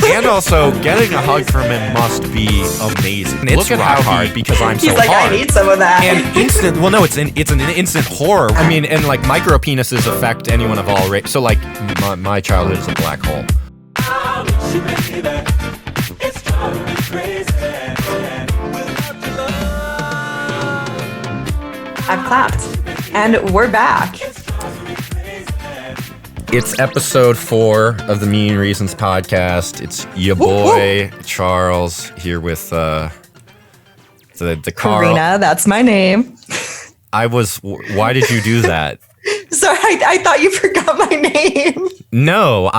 And also, getting a hug from him must be amazing. Look at how hard because I'm so He's like, hard. I need some of that. And instant. Well, no, it's an instant horror. I mean, and like micro penises affect anyone of all race. So like, my childhood is a black hole. I've clapped. And we're back. It's episode 4 of the Mean Reasons podcast. It's your boy Charles here with the Carl. Karina, that's my name. Why did you do that? Sorry, I thought you forgot my name. No,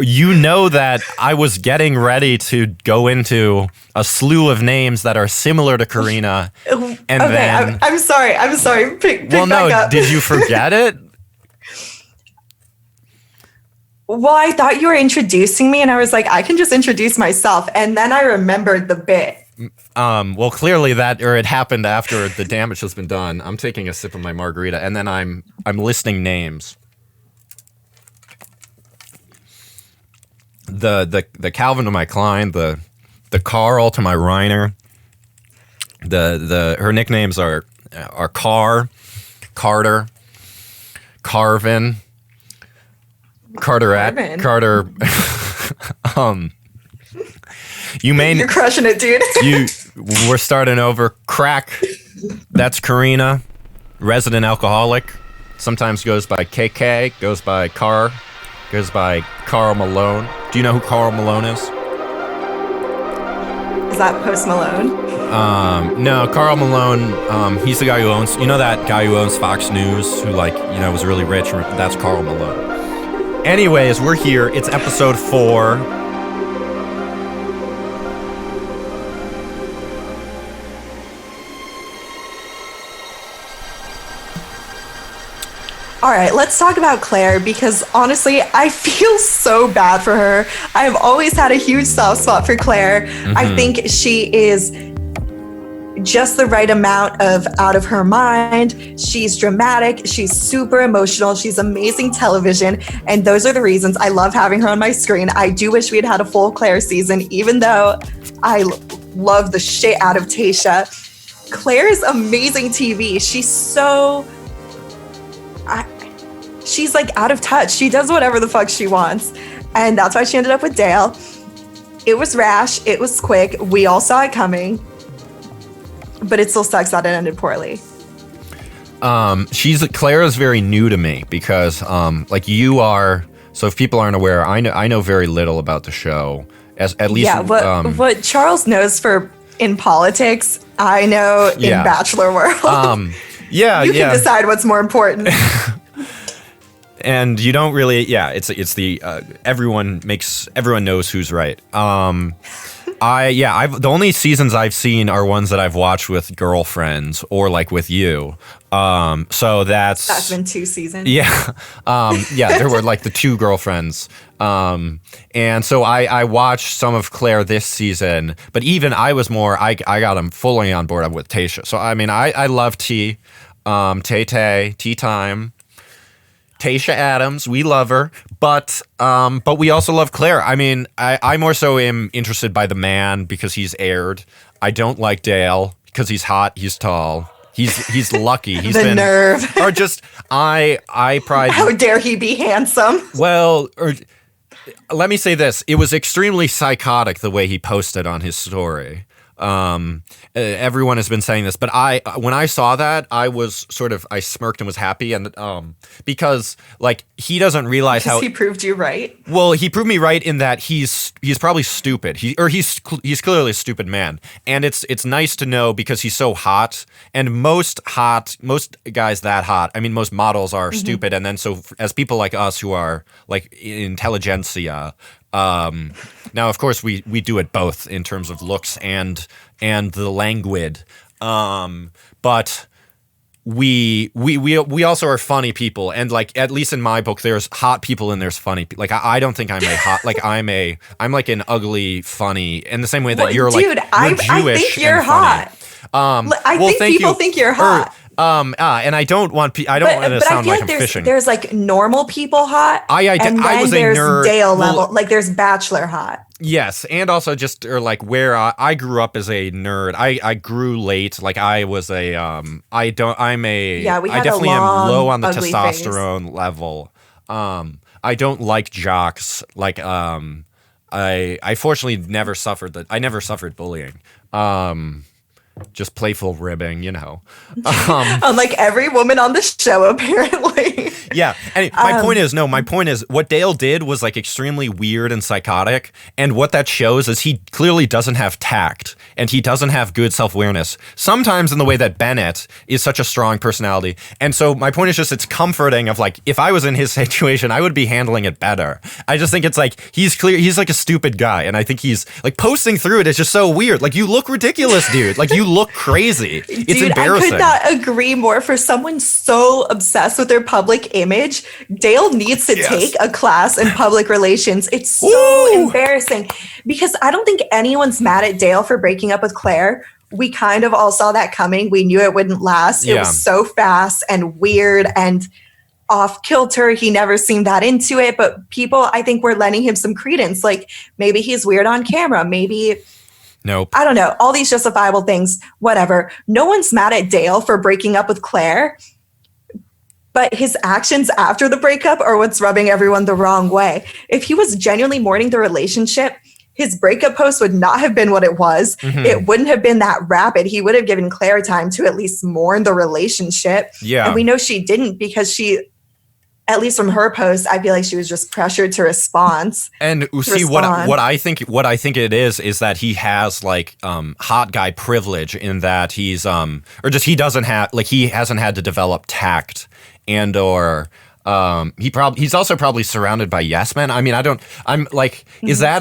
you know that I was getting ready to go into a slew of names that are similar to Karina. And then, I'm sorry. Pick back up. Did you forget it? Well, I thought you were introducing me and I was like, I can just introduce myself. And then I remembered the bit. Well, clearly it happened after the damage has been done. I'm taking a sip of my margarita and then I'm listing names. The Calvin to my Klein, the Carl to my Reiner. Her nicknames are Carter, Carvin, Carteret, Carter. You're crushing it, dude. We're starting over. Crack. That's Karina, resident alcoholic. Sometimes goes by KK, goes by Carr, goes by Karl Malone. Do you know who Karl Malone is? Is that Post Malone? No, Karl Malone. He's the guy who owns. You know that guy who owns Fox News, who was really rich. That's Karl Malone. Anyways, we're here. It's episode 4. All right, let's talk about Clare because honestly, I feel so bad for her. I've always had a huge soft spot for Clare. Mm-hmm. I think she is just the right amount of out of her mind. She's dramatic. She's super emotional. She's amazing television. And those are the reasons I love having her on my screen. I do wish we had a full Clare season, even though I love the shit out of Tayshia. Clare is amazing TV. She's like out of touch. She does whatever the fuck she wants. And that's why she ended up with Dale. It was rash. It was quick. We all saw it coming. But it still sucks that it ended poorly. Claire is very new to me because you are. So if people aren't aware, I know very little about the show. At least what Charles knows in politics, I know in Bachelor world. You can decide what's more important. And you don't really, it's the everyone knows who's right. The only seasons I've seen are ones that I've watched with girlfriends or like with you. So that's been 2 seasons. Yeah, there were like the 2 girlfriends. And so I watched some of Claire this season, but even I was more, I got him fully on board with Tayshia. So I mean, I love Tea Time. Tayshia Adams, we love her, but we also love Claire. I mean, I more so am interested by the man because he's aired. I don't like Dale because he's hot, he's tall, he's lucky. He's the nerve. Or just I pride. How dare he be handsome? Well, let me say this: it was extremely psychotic the way he posted on his story. Everyone has been saying this, but when I saw that, I smirked and was happy, and because like he doesn't realize how he proved you right. Well, he proved me right in that he's probably stupid. He's clearly a stupid man, and it's nice to know because he's so hot, and most guys that hot, I mean, most models are stupid, and then so as people like us who are like intelligentsia. Now, of course, we do it both in terms of looks and the languid, but we also are funny people, and like at least in my book, there's hot people and there's funny people. Like I don't think I'm a hot, like I'm like an ugly funny in the same way that you're dude, like you're Jewish I think you're and hot. Funny. I think people think you're hot. And I don't want to sound like I'm fishing. There's like normal people hot. I was a there's nerd. Dale level. Like there's Bachelor hot. Yes, and also just or like where I grew up as a nerd. I grew late. Like I was a I don't I'm a Yeah, we I had a definitely am long, low on the ugly phase. testosterone level. I don't like jocks. Like I fortunately never suffered that. I never suffered bullying. Just playful ribbing, you know. Unlike every woman on the show, apparently. Yeah. And my point is what Dale did was like extremely weird and psychotic. And what that shows is he clearly doesn't have tact and he doesn't have good self-awareness. Sometimes in the way that Bennett is such a strong personality. And so my point is just it's comforting of like, if I was in his situation, I would be handling it better. I just think it's like, he's like a stupid guy. And I think he's like posting through it is just so weird. Like you look ridiculous, dude. Like you look crazy. It's embarrassing. I could not agree more. For someone so obsessed with their public image, Dale needs to take a class in public relations. It's so embarrassing because I don't think anyone's mad at Dale for breaking up with Clare. We kind of all saw that coming. We knew it wouldn't last. It was so fast and weird and off kilter. He never seemed that into it, but people, I think, were lending him some credence. Like maybe he's weird on camera. Maybe nope. I don't know. All these justifiable things, whatever. No one's mad at Dale for breaking up with Clare, but his actions after the breakup are what's rubbing everyone the wrong way. If he was genuinely mourning the relationship, his breakup post would not have been what it was. Mm-hmm. It wouldn't have been that rapid. He would have given Clare time to at least mourn the relationship. Yeah. And we know she didn't because she, at least from her post, I feel like she was just pressured to respond. And see what I think it is that he has like hot guy privilege in that he's he hasn't had to develop tact and or he's also probably surrounded by yes men. I mean, is that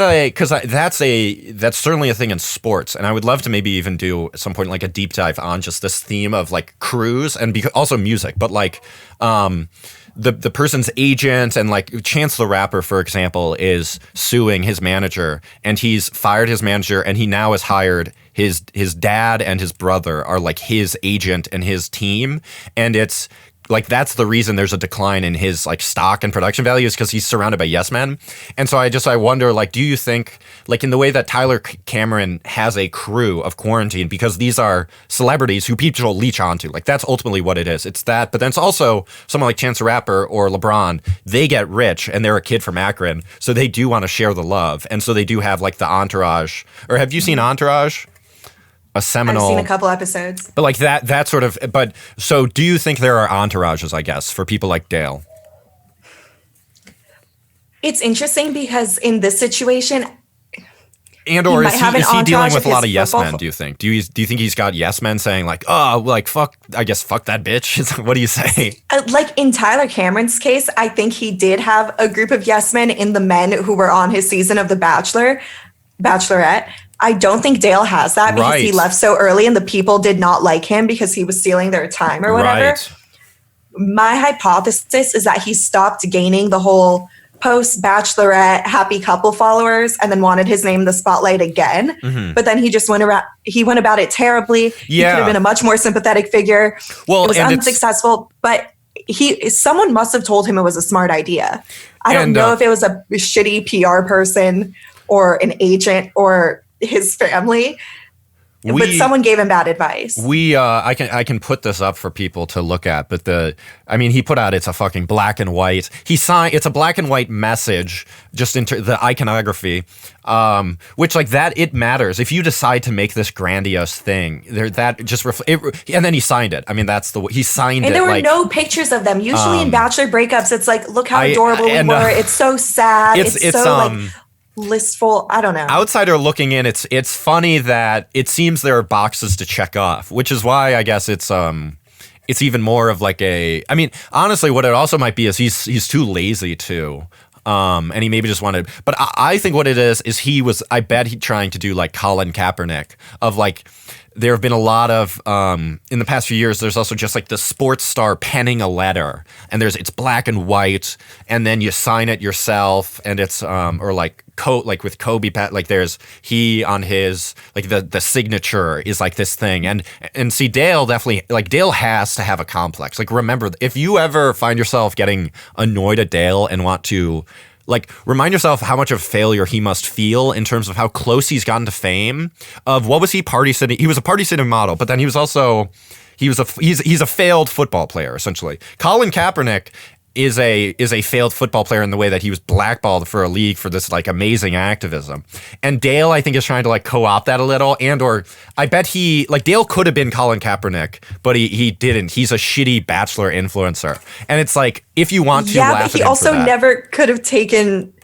that's certainly a thing in sports, and I would love to maybe even do at some point like a deep dive on just this theme of like crews and also music, but like the person's agent and like Chance the Rapper, for example, is suing his manager and he's fired his manager and he now has hired his dad and his brother are like his agent and his team. And it's like, that's the reason there's a decline in his like stock and production values because he's surrounded by yes men. And so I wonder, like, do you think like in the way that Tyler Cameron has a crew of Quarantine, because these are celebrities who people leech onto, like that's ultimately what it is. It's that, but then it's also someone like Chance the Rapper or LeBron, they get rich and they're a kid from Akron. So they do want to share the love. And so they do have like the entourage, or have you seen Entourage? A seminal. I've seen a couple episodes. But like that sort of, but so do you think there are entourages, I guess, for people like Dale? It's interesting because in this situation, and or is he dealing with a lot of yes men, do you think? Do you think he's got yes men saying like, oh, like fuck that bitch? What do you say? Like in Tyler Cameron's case, I think he did have a group of yes men in the men who were on his season of The Bachelorette. I don't think Dale has that because he left so early and the people did not like him because he was stealing their time or whatever. Right. My hypothesis is that he stopped gaining the whole post-Bachelorette happy couple followers and then wanted his name in the spotlight again. Mm-hmm. But then he just went about it terribly. Yeah. He could have been a much more sympathetic figure. Well, it was unsuccessful, but someone must have told him it was a smart idea. I don't know if it was a shitty PR person or an agent or his family, but someone gave him bad advice. I can put this up for people to look at, but he put out, it's a fucking black and white. It's a black and white message just into the iconography, which like that, it matters. If you decide to make this grandiose thing, that just and then he signed it. I mean, he signed it. And there were no pictures of them. Usually in Bachelor breakups, it's like, look how adorable we were. It's so sad. It's so like listful. I don't know. Outsider looking in, it's funny that it seems there are boxes to check off, which is why I guess it's even more of like honestly, what it also might be is he's too lazy too. And he maybe just wanted, but I think what it is I bet he trying to do like Colin Kaepernick of like, there have been a lot of, in the past few years, there's also just like the sports star penning a letter and it's black and white and then you sign it yourself and it's, or like with Kobe, like there's he on his, like the signature is like this thing. And see, Dale definitely, like Dale has to have a complex. Like remember, if you ever find yourself getting annoyed at Dale and want to like remind yourself how much of a failure he must feel in terms of how close he's gotten to fame. Of what was he party city? He was a party city model, but then he was also he's a failed football player essentially. Colin Kaepernick is a failed football player in the way that he was blackballed for a league for this like amazing activism. And Dale, I think, is trying to like co-opt that a little, or I bet Dale could have been Colin Kaepernick, but he didn't. He's a shitty Bachelor influencer. And it's like, if you want to laugh at him, but he also never could have taken.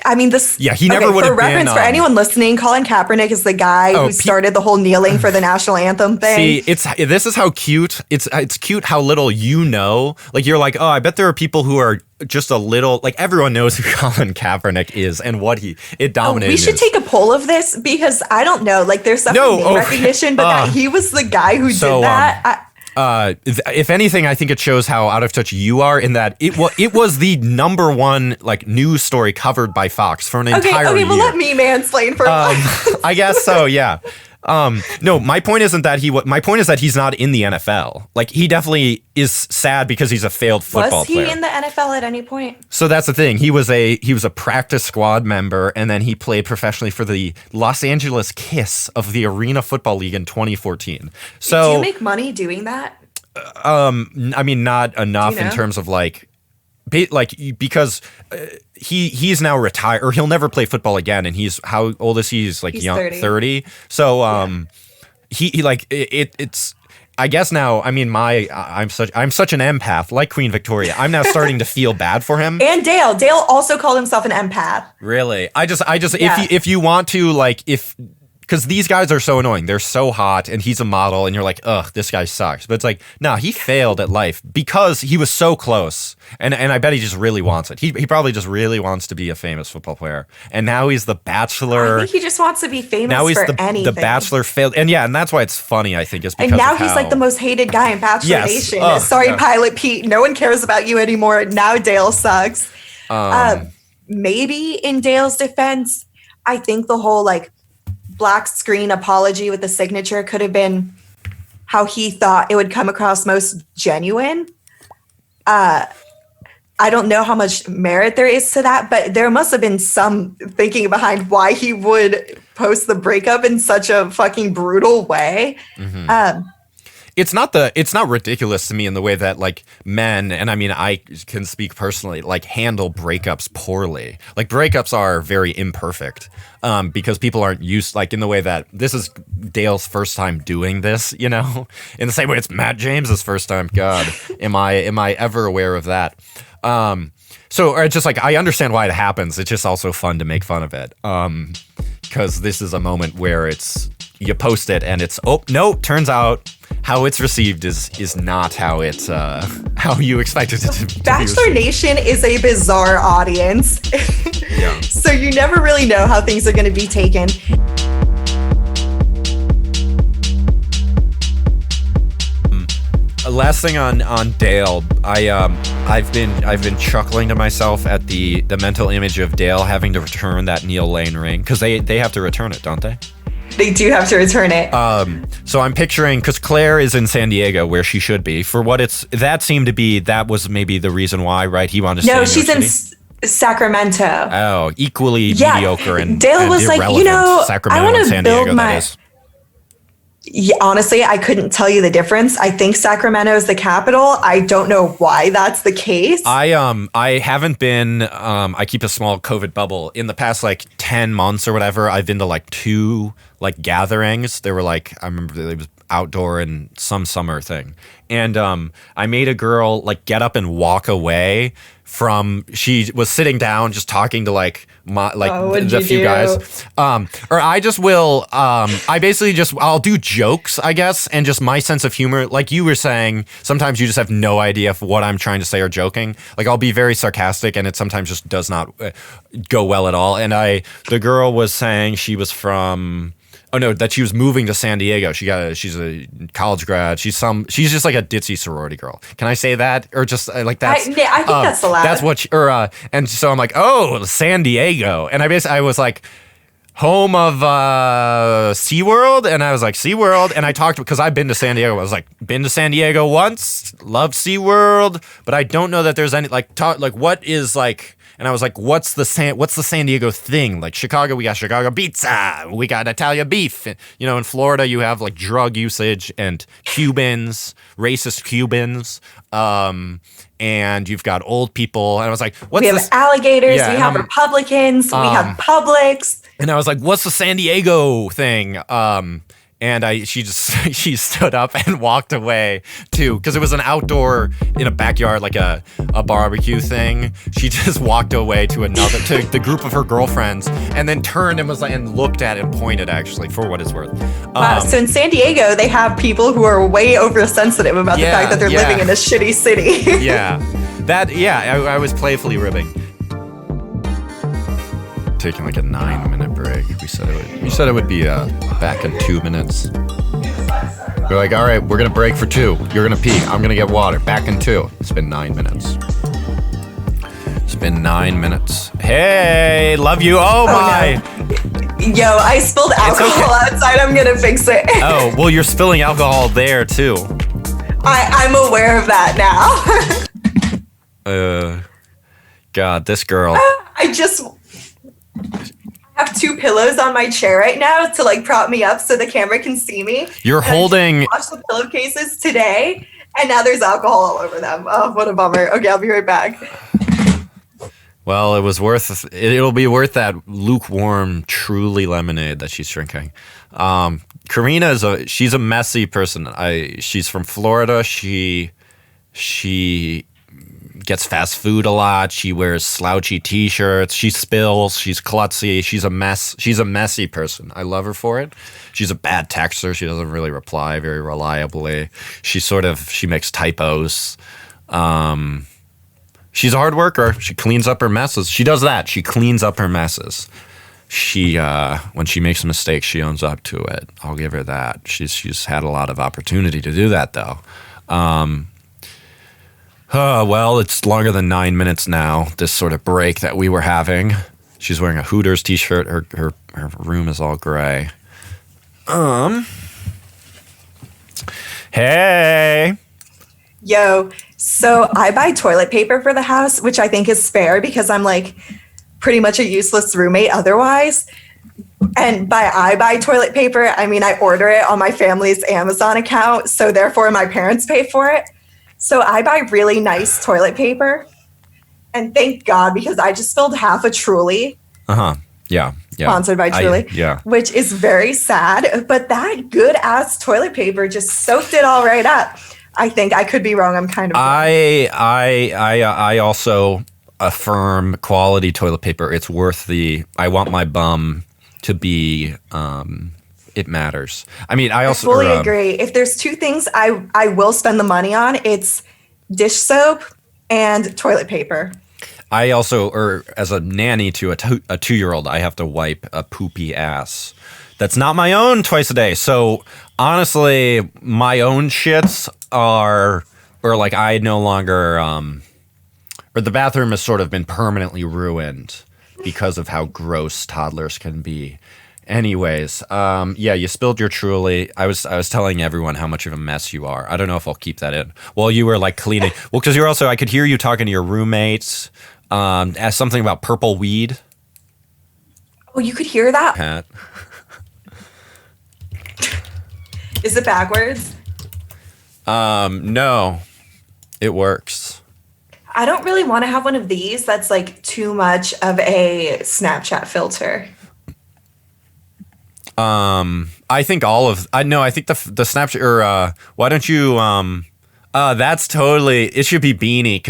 I mean, this. Yeah, he never would have been. For reference, for anyone listening, Colin Kaepernick is the guy who started the whole kneeling for the national anthem thing. See, this is how cute. It's cute how little you know. Like, you're like, oh, I bet there are people who are just a little, like, everyone knows who Colin Kaepernick is and what it dominated. We should take a poll of this because I don't know. Like, there's some name recognition, but that he was the guy who did that. If anything, I think it shows how out of touch you are in that it was the number one like news story covered by Fox for an entire year. Okay, well, let me mansplain for I guess so, yeah. No, my point isn't that my point is that he's not in the NFL. Like, he definitely is sad because he's a failed football player. Was he in the NFL at any point? So that's the thing. He was a practice squad member, and then he played professionally for the Los Angeles Kiss of the Arena Football League in 2014. So do you make money doing that? I mean, not enough in terms of like because he's now retired, or he'll never play football again. And how old is he? He's like young, 30. So he like it's. I guess now, I mean, I'm such an empath, like Queen Victoria. I'm now starting to feel bad for him. And Dale also called himself an empath. Really? I just if you want to, like, because these guys are so annoying. They're so hot, and he's a model, and you're like, ugh, this guy sucks. But it's like, no, he failed at life because he was so close. And I bet he just really wants it. He probably just really wants to be a famous football player. And now he's the Bachelor. I think he just wants to be famous now he's anything. The Bachelor failed. And yeah, and that's why it's funny, I think, is because and now he's like the most hated guy in Bachelor Nation. Sorry, Pilot Pete. No one cares about you anymore. Now Dale sucks. Maybe in Dale's defense, I think the whole like black screen apology with the signature could have been how he thought it would come across most genuine. I don't know how much merit there is to that, but there must have been some thinking behind why he would post the breakup in such a fucking brutal way. Mm-hmm. It's not ridiculous to me in the way that like men, and I mean, I can speak personally, like handle breakups poorly. Like, breakups are very imperfect because people aren't used, like, in the way that this is Dale's first time doing this, you know, in the same way it's Matt James's first time. God, am I ever aware of that? So it's just like, I understand why it happens. It's just also fun to make fun of it. Because this is a moment where you post it and it's, oh, no, turns out how it's received is not how you expected it to be. Bachelor Nation is a bizarre audience. Yeah. So you never really know how things are going to be taken. Last thing on Dale, I've been chuckling to myself at the mental image of Dale having to return that Neil Lane ring, because they have to return it, don't they? They do have to return it. So I'm picturing, because Clare is in San Diego, where she should be. For what that was maybe the reason why, right? He wanted to stay in New York City. Sacramento. Oh, equally mediocre and Dale was like, Sacramento I want to San build Diego, my. Yeah, honestly, I couldn't tell you the difference. I think Sacramento is the capital. I don't know why that's the case. I haven't been. I keep a small COVID bubble. In the past like 10 months or whatever, I've been to like 2 like gatherings. They were like, I remember it was outdoor and some summer thing, and I made a girl like get up and walk away from. She was sitting down just talking to like the few guys. Or I just will. I basically I'll do jokes, I guess, and just my sense of humor. Like you were saying, sometimes you just have no idea if what I'm trying to say or joking. Like I'll be very sarcastic, and it sometimes just does not go well at all. And the girl was saying she was from. Oh no, that she was moving to San Diego. She's a college grad. She's just like a ditzy sorority girl. Can I say that, or just like that? I think that's allowed. That's what. And so I'm like, oh, San Diego, and I was like, home of SeaWorld, and I was like, SeaWorld, and I talked because I've been to San Diego. I was like, been to San Diego once, loved SeaWorld, but I don't know that there's any like what is like. And I was like, what's the San Diego thing? Like Chicago, we got Chicago pizza, we got Italian beef. And, in Florida, you have like drug usage and Cubans, racist Cubans. And you've got old people. And I was like, what's we have this? alligators, we have Republicans, we have Publix. And I was like, what's the San Diego thing? And she stood up and walked away too, because it was an outdoor in a backyard, like a barbecue thing. She just walked away to the group of her girlfriends, and then turned and was like, and looked at it and pointed, actually, for what it's worth. Wow. So in San Diego, they have people who are way oversensitive about the fact that they're living in a shitty city. I was playfully ribbing. Taking like a 9-minute break. We said it would be back in 2 minutes. We're like, all right, we're gonna break for 2. You're gonna pee. I'm gonna get water. Back in 2. It's been 9 minutes. It's been 9 minutes. Hey, love you. Oh my. No. Yo, I spilled alcohol outside. I'm gonna fix it. Oh, well, you're spilling alcohol there too. I'm aware of that now. God, this girl. I have 2 pillows on my chair right now to like prop me up so the camera can see me. You're holding. I washed the pillowcases today, and now there's alcohol all over them. Oh, what a bummer. Okay, I'll be right back. Well, it was worth. It'll be worth that lukewarm, truly lemonade that she's drinking. Karina she's a messy person. She's from Florida. She gets fast food a lot. She wears slouchy t-shirts. She spills. She's klutzy. She's a mess. She's a messy person. I love her for it. She's a bad texter. She doesn't really reply very reliably. She makes typos. She's a hard worker. She cleans up her messes. She does that. She cleans up her messes. When she makes a mistake, she owns up to it. I'll give her that. She's had a lot of opportunity to do that though. Well, it's longer than 9 minutes now, this sort of break that we were having. She's wearing a Hooters t-shirt. Her room is all gray. Hey. Yo, so I buy toilet paper for the house, which I think is fair because I'm like pretty much a useless roommate otherwise. And I buy toilet paper, I mean, I order it on my family's Amazon account, so therefore my parents pay for it. So I buy really nice toilet paper, and thank God, because I just spilled half a Truly. Yeah. Sponsored by Truly. Which is very sad, but that good ass toilet paper just soaked it all right up. I think I could be wrong. I'm kind of wrong. I also affirm quality toilet paper. It's worth I want my bum to be it matters. I mean, I fully agree. If there's 2 things I will spend the money on, it's dish soap and toilet paper. I also, as a nanny to a 2-year-old, I have to wipe a poopy ass. That's not my own twice a day. So honestly, my own shits are like I no longer, or the bathroom has sort of been permanently ruined because of how gross toddlers can be. Anyways, you spilled your Truly. I was telling everyone how much of a mess you are. I don't know if I'll keep that in. Well, you were like cleaning. Well, because you're also, I could hear you talking to your roommates. Ask something about purple weed. Oh, you could hear that? Pat. Is it backwards? No, it works. I don't really want to have one of these that's like too much of a Snapchat filter. I think I think the Snapchat, or why don't you that's totally, it should be Beanie,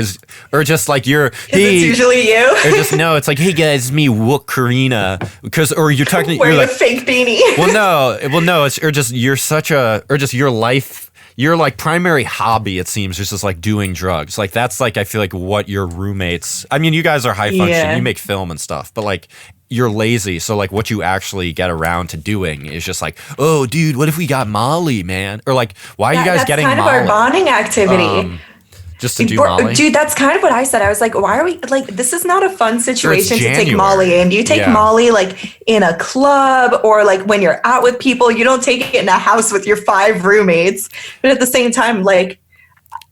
or just like it's usually you. Or just, no, it's like, hey guys, it's me, Wook Karina, or you're talking, wearing you're like a fake beanie. well no, it's, or just your life, your like primary hobby, it seems, is just like doing drugs. Like that's like, I feel like what your roommates, I mean, you guys are high function, you make film and stuff, but like you're lazy, so like what you actually get around to doing is just like, oh dude, what if we got Molly, man? Or like, why are you guys getting Molly? That's kind of our bonding activity. Just to do Molly? Dude, that's kind of what I said. I was like, why are we, like, this is not a fun situation to take Molly in. You take Molly like in a club, or like when you're out with people. You don't take it in a house with your 5 roommates. But at the same time, like,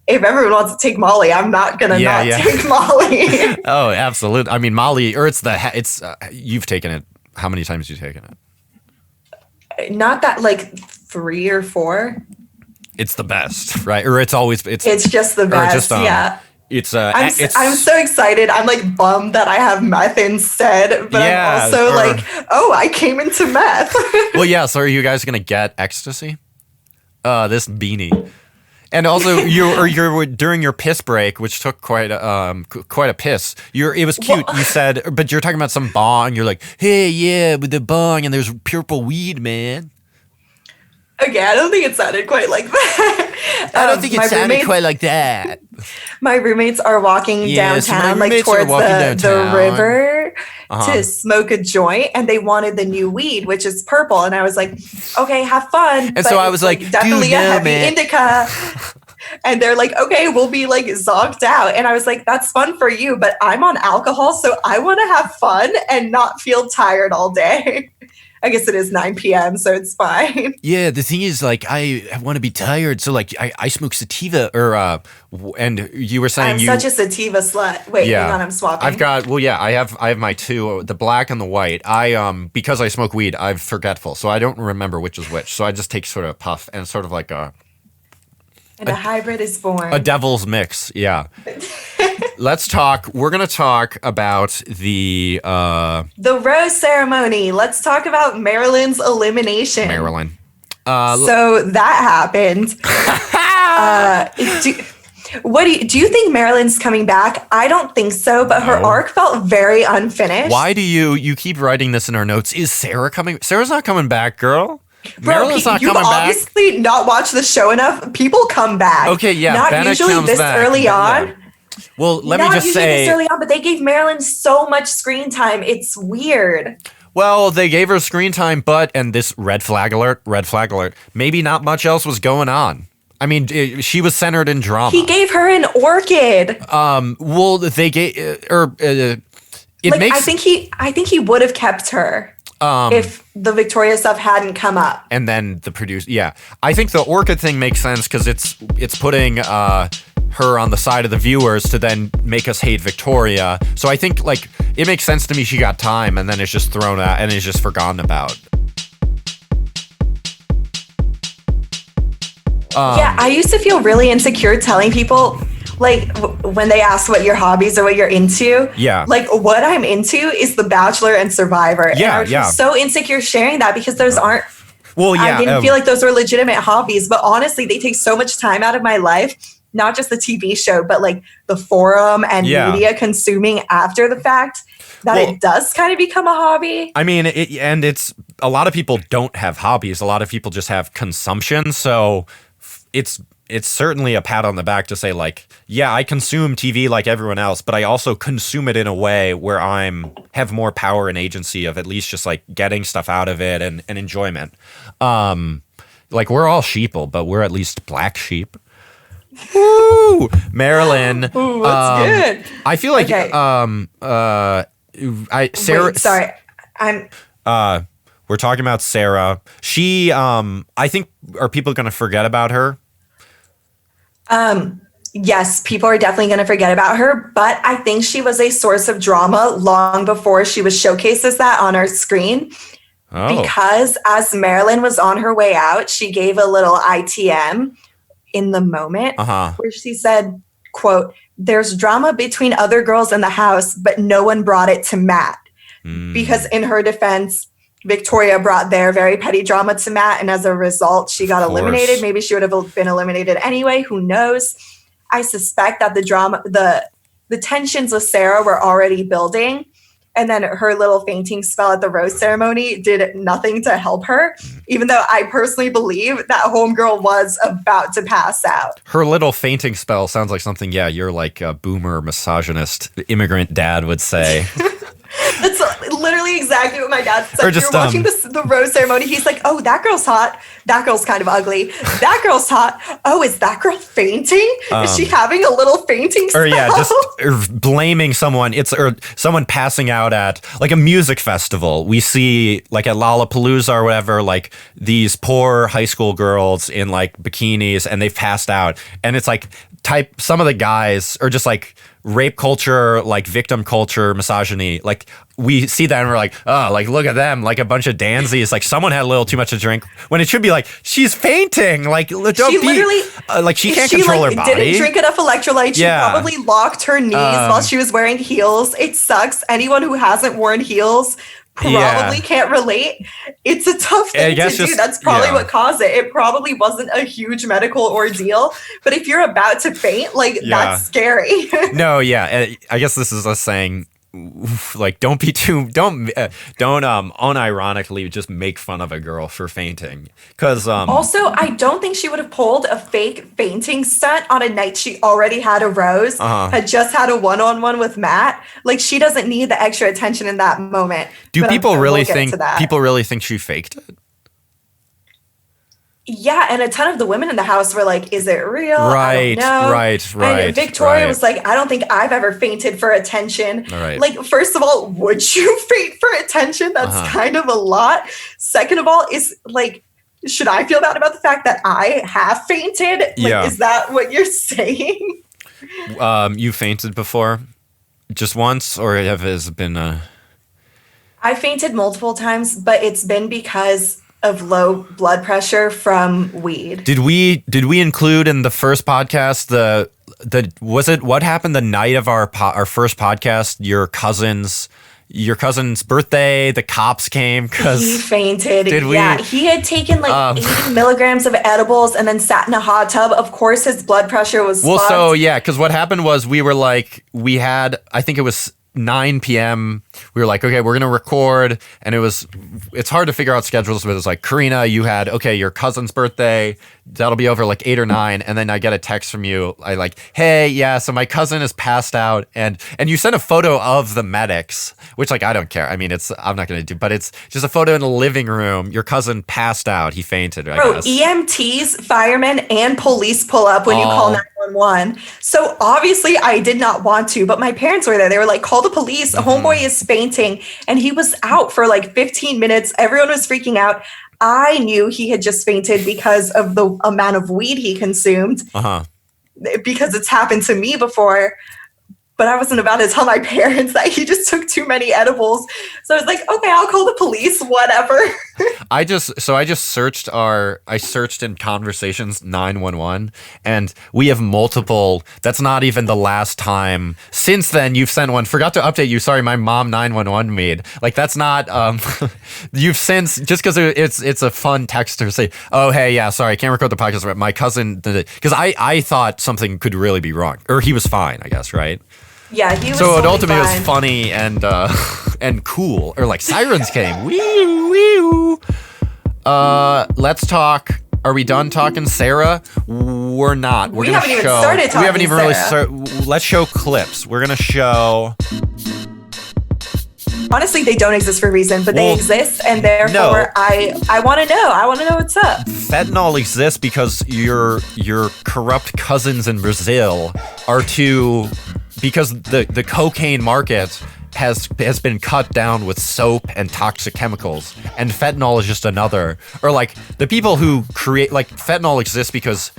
if everyone wants to take Molly, I'm not gonna take Molly. Oh, absolutely. I mean, Molly, or you've taken it. How many times have you taken it? Not that, like 3 or 4. It's the best, right? Or it's just the best. Yeah. I'm so excited. I'm like bummed that I have meth instead, but I'm also like, oh, I came into meth. Well, yeah. So are you guys gonna get ecstasy? This beanie. And also, you're during your piss break, which took quite a piss. It was cute. You said, but you're talking about some bong. You're like, hey, yeah, with the bong, and there's purple weed, man. Okay, I don't think it sounded quite like that. I don't think it sounded quite like that. My roommates are walking downtown, like towards the river, to smoke a joint, and they wanted the new weed, which is purple. And I was like, okay, have fun. And so I was like, definitely a heavy indica. And they're like, okay, we'll be like zonked out. And I was like, that's fun for you, but I'm on alcohol, so I want to have fun and not feel tired all day. I guess it is 9 p.m., so it's fine. Yeah, the thing is, like, I want to be tired, so like I smoke sativa, and you were saying I'm such a sativa slut. Wait, hang on, I'm swapping. I have my 2, the black and the white. Because I smoke weed, I'm forgetful, so I don't remember which is which. So I just take sort of a puff and sort of like a hybrid is born. A devil's mix, yeah. We're going to talk about the rose ceremony. Let's talk about Marilyn's elimination. Marilyn. So that happened. Do you think Marilyn's coming back? I don't think so, but her arc felt very unfinished. Why do you keep writing this in our notes? Is Sarah coming? Sarah's not coming back, girl. Marilyn's not coming back. You've obviously not watched the show enough. People come back. Okay, yeah. Not Bennett usually this back. early on. Yeah. Well, let me just say. Not usually this early on, but they gave Marilyn so much screen time. It's weird. Well, they gave her screen time, and this red flag alert, maybe not much else was going on. I mean, she was centered in drama. He gave her an orchid. Well, they gave I think he would have kept her. If the Victoria stuff hadn't come up. And then the producer, I think the orchid thing makes sense because it's putting her on the side of the viewers to then make us hate Victoria. So I think like it makes sense to me she got time and then it's just thrown out and is just forgotten about. I used to feel really insecure telling people like when they ask what your hobbies or what you're into. Yeah. Like what I'm into is The Bachelor and Survivor. Yeah, and I was so insecure sharing that because those aren't. Well, yeah. I didn't feel like those were legitimate hobbies, but honestly, they take so much time out of my life. Not just the TV show, but like the forum and media consuming after the fact that it does kind of become a hobby. I mean, it's a lot of people don't have hobbies. A lot of people just have consumption. So it's certainly a pat on the back to say like, yeah, I consume TV like everyone else, but I also consume it in a way where have more power and agency of at least just like getting stuff out of it and enjoyment. Like we're all sheeple, but we're at least black sheep. Woo! Marilyn. Ooh, that's good. I feel like Sarah. Wait, sorry, we're talking about Sarah. She, I think, are people going to forget about her? Yes, people are definitely going to forget about her, but I think she was a source of drama long before she was showcased as that on our screen. Oh. Because as Marilyn was on her way out, she gave a little ITM in the moment where she said, quote, "There's drama between other girls in the house, but no one brought it to Matt." Because in her defense, Victoria brought their very petty drama to Matt, and as a result, she got eliminated. Maybe she would have been eliminated anyway. Who knows? I suspect that the tensions with Sarah were already building, and then her little fainting spell at the rose ceremony did nothing to help her, even though I personally believe that homegirl was about to pass out. Her little fainting spell sounds like something, you're like a boomer misogynist immigrant dad would say. That's literally exactly what my dad said. Or just, You're watching the rose ceremony. He's like, "Oh, that girl's hot. That girl's kind of ugly. That girl's hot. Oh, is that girl fainting? Is she having a little fainting spell?" Or blaming someone. Or someone passing out at like a music festival. We see like at Lollapalooza or whatever, like these poor high school girls in like bikinis and they've passed out. And it's like, some of the guys are just like rape culture, like victim culture, misogyny. Like we see that and we're like, oh, like look at them, like a bunch of dansies. Like someone had a little too much to drink when it should be like she's fainting. Like don't she be literally like she can't control her body. Didn't drink enough electrolytes. She probably locked her knees while she was wearing heels. It sucks. Anyone who hasn't worn heels probably can't relate. It's a tough thing to do. That's probably what caused it. It probably wasn't a huge medical ordeal, but if you're about to faint, like that's scary. No, I guess this is us saying, like, don't unironically just make fun of a girl for fainting. Because also, I don't think she would have pulled a fake fainting stunt on a night she already had a rose, had just had a one-on-one with Matt. Like, she doesn't need the extra attention in that moment. Do people really think she faked it? Yeah, and a ton of the women in the house were like, is it real? I don't know. Right. And Victoria was like, I don't think I've ever fainted for attention. Right. Like, first of all, would you faint for attention? That's kind of a lot. Second of all, is like, should I feel bad about the fact that I have fainted? Like, is that what you're saying? You fainted before? Just once? Or has it been I fainted multiple times, but it's been because of low blood pressure from weed. Did we include in the first podcast what happened the night of our first podcast? Your cousin's birthday. The cops came because he fainted. Yeah, he had taken like 80 milligrams of edibles and then sat in a hot tub. Of course, his blood pressure was fucked. So because what happened was we had, I think it was 9 p.m. We were like, okay, we're gonna record, and it's hard to figure out schedules, but it's like, Karina, you had your cousin's birthday, that'll be over like 8 or 9, and then I get a text from you, I like, hey, so my cousin is passed out, and you sent a photo of the medics, which like I don't care. I mean, I'm not gonna do, but it's just a photo in the living room. Your cousin passed out. He fainted. I guess. EMTs, firemen, and police pull up when you call 911. So obviously, I did not want to, but my parents were there. They were like, call the police. A homeboy is fainting, and he was out for like 15 minutes. Everyone was freaking out. I knew he had just fainted because of the amount of weed he consumed. Because it's happened to me before. But I wasn't about to tell my parents that he just took too many edibles. So I was like, okay, I'll call the police, whatever. I searched in conversations 911, and we have multiple. That's not even the last time. Since then, you've sent one. Forgot to update you. Sorry, my mom 911 made. Like, that's not, you've since, just because it's a fun text to say, oh, hey, yeah, sorry, I can't record the podcast. My cousin did it. Because I thought something could really be wrong. Or he was fine, I guess, right? Yeah, he was. So it ultimately was funny and cool, or like sirens came. Wee. Let's talk. Are we done talking Sarah? We're not. We haven't even started talking. We haven't even really started. Let's show clips. We're gonna show. Honestly, they don't exist for a reason, but they exist, and therefore I want to know. I want to know what's up. Fentanyl exists because your corrupt cousins in Brazil are too. Because the cocaine market has been cut down with soap and toxic chemicals, and fentanyl is just another. Or like the people who create, like, fentanyl exists because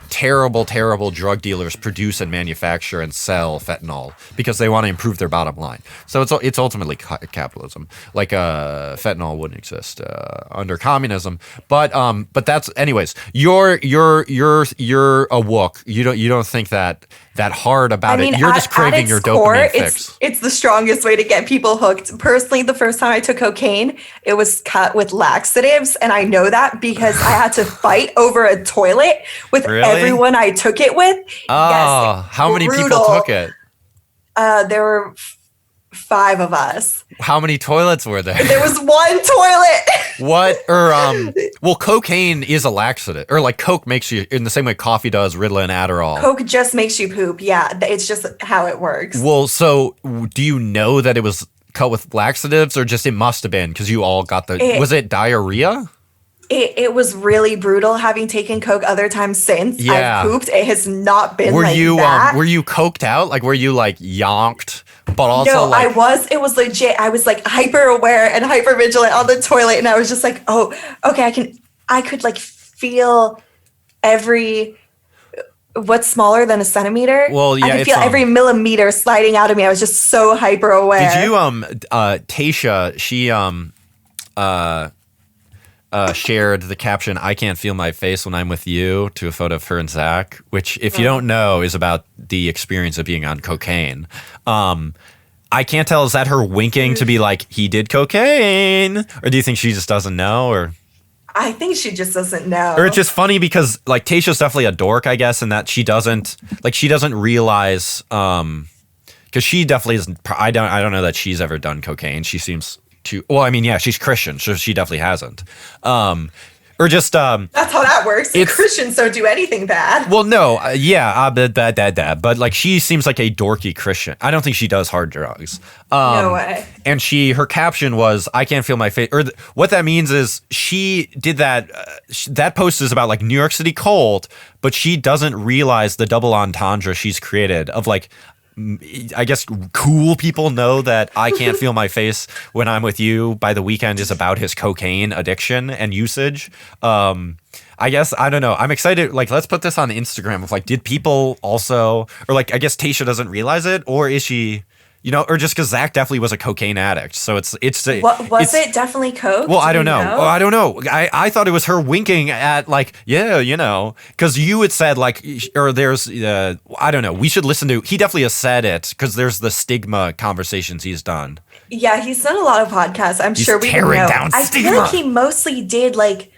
terrible drug dealers produce and manufacture and sell fentanyl because they want to improve their bottom line. So it's ultimately capitalism. Like fentanyl wouldn't exist under communism. But that's, anyways. You're a wook. You don't think that hard about it. You're just craving your dopamine fix. It's the strongest way to get people hooked. Personally, the first time I took cocaine, it was cut with laxatives, and I know that because I had to fight over a toilet with everyone I took it with. Oh, yes, how many people took it? There were 5 of us. How many toilets were there? There was 1 toilet. What? Well, cocaine is a laxative. Or like Coke makes you, in the same way coffee does, Ritalin, Adderall. Coke just makes you poop. Yeah, it's just how it works. Well, so do you know that it was cut with laxatives, or just it must have been because you all got was it diarrhea? It was really brutal having taken Coke other times since. I've pooped. It has not been that. Were you coked out? Like, were you like yonked? But also, no, I was. It was legit. I was like hyper aware and hyper vigilant on the toilet, and I was just like, oh, okay, I could like feel every What's smaller than a centimeter? Well, yeah, I could it's, feel every millimeter sliding out of me. I was just so hyper aware. Did you Tasha, she shared the caption, "I can't feel my face when I'm with you," to a photo of her and Zach, which, if you don't know, is about the experience of being on cocaine. I can't tell, is that her winking to be like, he did cocaine? Or do you think she just doesn't know? Or I think she just doesn't know. Or it's just funny because, like, Tasha's definitely a dork, I guess, in that she doesn't realize, because she definitely isn't. I don't know that she's ever done cocaine. She seems to. Well, I mean, yeah, she's Christian, so she definitely hasn't. Or just that's how that works. Christians don't do anything bad. Well, no, but like, she seems like a dorky Christian. I don't think she does hard drugs. No way. And her caption was, "I can't feel my face." Or what that means is she did that. That post is about like New York City cold, but she doesn't realize the double entendre she's created of like, I guess cool people know that "I can't feel my face when I'm with you" by The Weeknd is about his cocaine addiction and usage. I guess, I don't know. I'm excited. Like, let's put this on Instagram of like, did people also, or like, I guess Tasha doesn't realize it, or is she, or just because Zach definitely was a cocaine addict. So it's was it definitely coke? Well, I don't know. Oh, I don't know. I thought it was her winking at like, yeah, because you had said like, or there's, I don't know. We should listen to, he definitely has said it because there's the stigma conversations he's done. Yeah, he's done a lot of podcasts. He's sure we tearing down stigma. I feel like he mostly did like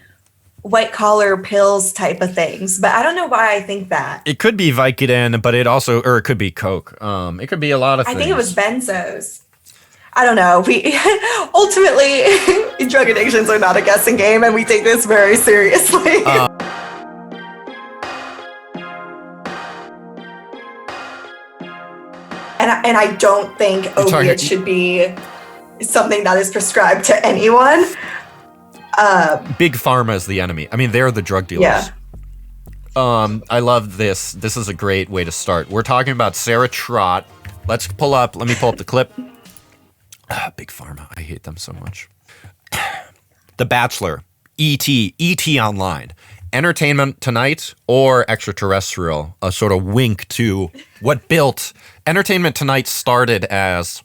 white collar pills type of things, but I don't know why I think that. It could be Vicodin, but it could be coke. It could be a lot of things. I think it was benzos. I don't know. We ultimately, drug addictions are not a guessing game, and we take this very seriously. And I don't think opiates should be something that is prescribed to anyone. Big Pharma is the enemy. I mean, they're the drug dealers. Yeah. I love this. This is a great way to start. We're talking about Sarah Trott. Let me pull up the clip. Big Pharma. I hate them so much. The Bachelor. E.T. Online. Entertainment Tonight or Extraterrestrial. A sort of wink to what built. Entertainment Tonight started as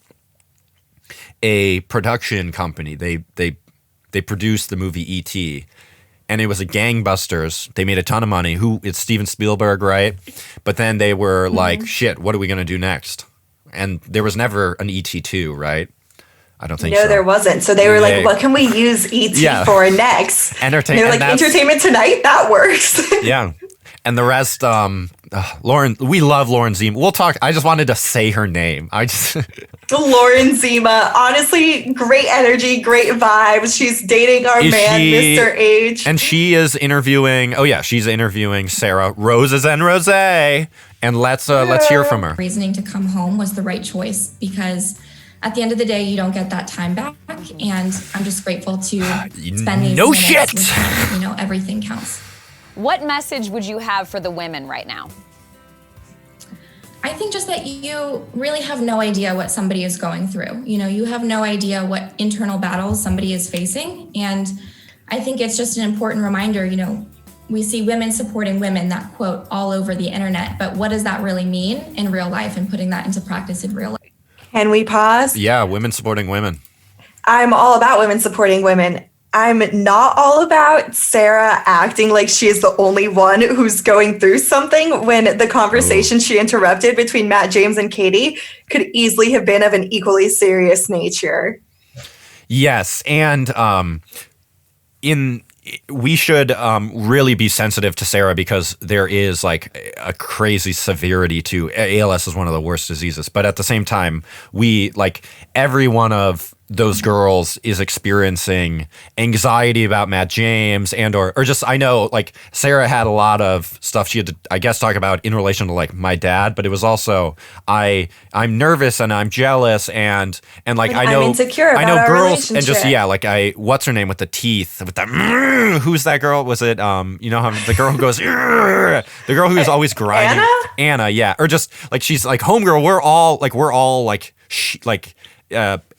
a production company. They produced the movie E.T., and it was a gangbusters. They made a ton of money. It's Steven Spielberg, right? But then they were like, shit, what are we going to do next? And there was never an E.T. 2, right? I don't think so. No, there wasn't. So they were like, what can we use E.T. for next? Entertainment Tonight? That works. Yeah. And the rest, Lauren, we love Lauren Zima'd. We'll talk. I just wanted to say her name. Lauren Zima'd. Honestly, great energy, great vibes. She's dating our man, Mr. H. And she is interviewing, she's interviewing Sarah, Roses and Rosé. And let's hear from her. Reasoning to come home was the right choice because at the end of the day, you don't get that time back. And I'm just grateful to spend these minutes with her. Everything counts. What message would you have for the women right now? I think just that you really have no idea what somebody is going through. You have no idea what internal battles somebody is facing. And I think it's just an important reminder, we see women supporting women, that quote, all over the internet. But what does that really mean in real life and putting that into practice in real life? Can we pause? Yeah, women supporting women. I'm all about women supporting women. I'm not all about Sarah acting like she is the only one who's going through something when the conversation she interrupted between Matt James and Katie could easily have been of an equally serious nature. Yes, and we should really be sensitive to Sarah because there is like a crazy severity to ALS is one of the worst diseases. But at the same time, every one of those girls is experiencing anxiety about Matt James or just, I know like Sarah had a lot of stuff she had to, I guess, talk about in relation to like my dad, but it was also, I'm nervous and I'm jealous and like I know, I'm insecure about our girls and just, relationship. what's her name with the teeth, with the, who's that girl? Was it, how the girl who goes, the girl who's always grinding. Anna, yeah. Or just like, she's like homegirl. We're all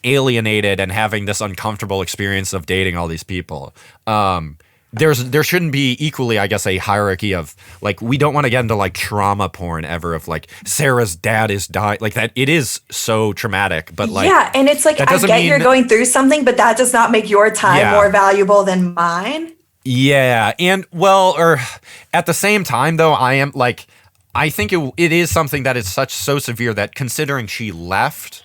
alienated and having this uncomfortable experience of dating all these people. there shouldn't be equally, I guess, a hierarchy of like, we don't want to get into like trauma porn ever of like Sarah's dad is dying, like that. It is so traumatic, but like, yeah, and it's like, I get you're going through something, but that does not make your time more valuable than mine. Yeah, and well, or at the same time though, I am like, I think it is something that is so severe that considering she left,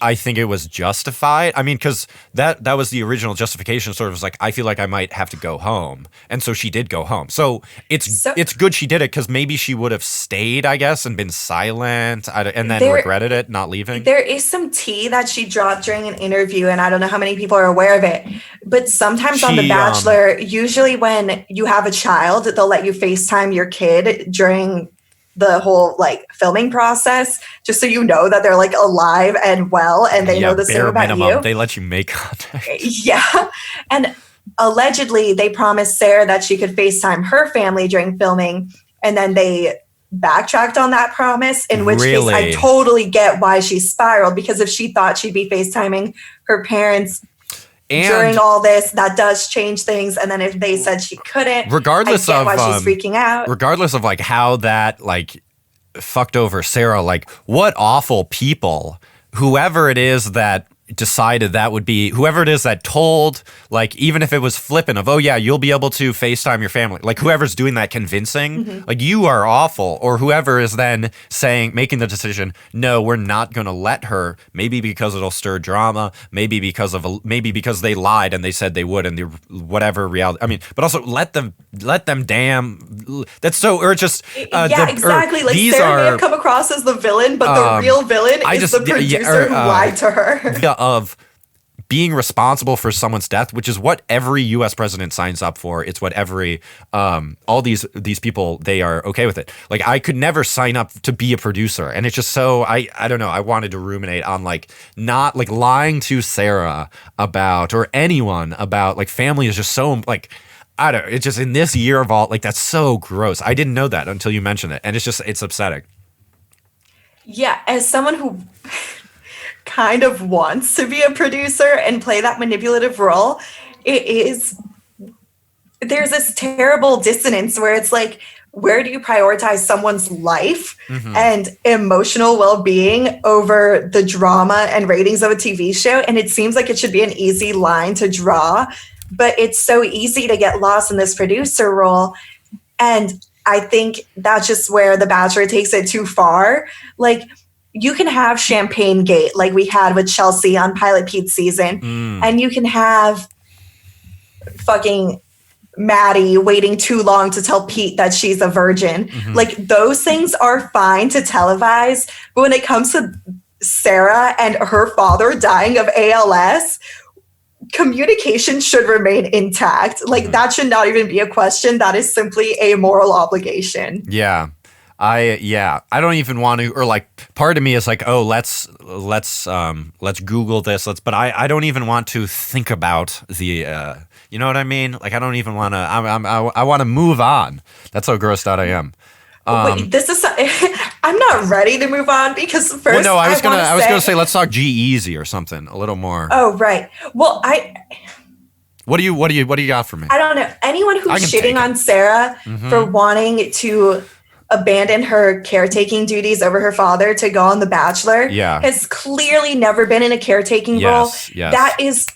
I think it was justified. I mean, because that was the original justification. Sort of was like, I feel like I might have to go home, and so she did go home. So it's good she did it, because maybe she would have stayed, I guess, and been silent, and then regretted it, not leaving. There is some tea that she dropped during an interview, and I don't know how many people are aware of it. But sometimes on The Bachelor, usually when you have a child, they'll let you FaceTime your kid during the whole like filming process, just so you know that they're like alive and well, and they know the same about minimum, you. They let you make contact. Yeah. And allegedly they promised Sarah that she could FaceTime her family during filming, and then they backtracked on that promise, in which case I totally get why she spiraled, because if she thought she'd be FaceTiming her parents during all this, that does change things. And then if they said she couldn't, regardless I get of why she's freaking out. Regardless of like how that like fucked over Sarah, like what awful people, whoever it is that decided that would be, whoever it is that told, like even if it was flippant of, oh yeah, you'll be able to FaceTime your family, like whoever's doing that convincing, like you are awful, or whoever is then saying, making the decision, no, we're not going to let her, maybe because it'll stir drama, maybe because they lied and they said they would, and the whatever reality, I mean, but also let them damn, that's so, or just exactly, like Sarah may have come across as the villain, but the real villain is the producer who lied to her. Of being responsible for someone's death, which is what every U.S. president signs up for. It's what every all these people, they are okay with it. Like I could never sign up to be a producer, and it's just so I don't know. I wanted to ruminate on like not like lying to Sarah about, or anyone about, like family is just so like, I don't know. It's just in this year of all, like that's so gross. I didn't know that until you mentioned it, and it's upsetting. Yeah, as someone who kind of wants to be a producer and play that manipulative role, there's this terrible dissonance where it's like, where do you prioritize someone's life and emotional well-being over the drama and ratings of a TV show? And it seems like it should be an easy line to draw, but it's so easy to get lost in this producer role. And I think that's just where The Bachelor takes it too far. Like, you can have Champagne Gate like we had with Chelsea on Pilot Pete's season. And you can have fucking Maddie waiting too long to tell Pete that she's a virgin. Like those things are fine to televise. But when it comes to Sarah and her father dying of ALS, communication should remain intact. Like that should not even be a question. That is simply a moral obligation. Yeah. I don't even want to, or like part of me is like, oh, let's Google this. But I don't even want to think about the, you know what I mean? Like, I don't even want to, I want to move on. That's how grossed out I am. Wait, this is, I'm not ready to move on because first, well, no, I was gonna say, let's talk G-Eazy or something a little more. Oh, right. Well, what do you got for me? I don't know. Anyone who's shitting on Sarah for wanting to abandon her caretaking duties over her father to go on The Bachelor has clearly never been in a caretaking role. Yes. That is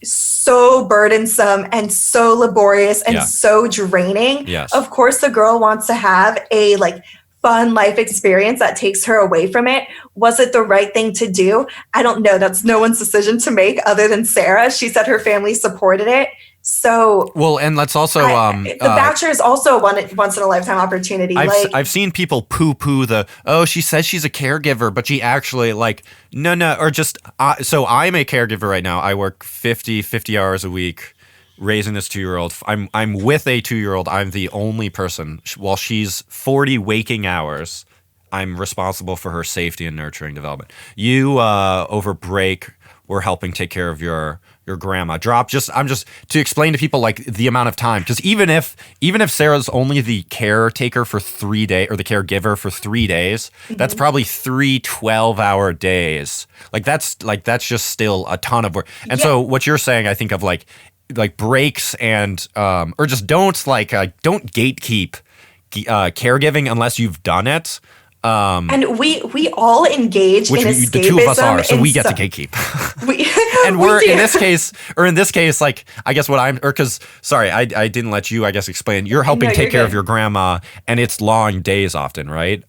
so burdensome and so laborious and so draining. Yes. Of course, the girl wants to have a like fun life experience that takes her away from it. Was it the right thing to do? I don't know. That's no one's decision to make other than Sarah. She said her family supported it. So well, and let's also The Bachelor is also a once in a lifetime opportunity. I've seen people poo she says she's a caregiver, but she actually like no or just so I'm a caregiver right now. I work 50 hours a week raising this 2-year-old. I'm with a 2-year-old. I'm the only person while she's 40 waking hours. I'm responsible for her safety and nurturing development. You over break were helping take care of your grandma. I'm just to explain to people like the amount of time, because even if Sarah's only the caretaker for 3 days or the caregiver for 3 days, that's probably 3 12-hour days. Like that's just still a ton of work. And so what you're saying, I think of like like breaks and or just don't gatekeep caregiving unless you've done it. And we all engage in escapism. The two of us are, so we get to gatekeep. And we're in this case, like I guess I didn't let you, I guess, explain. You're helping take care of your grandma, and it's long days often, right?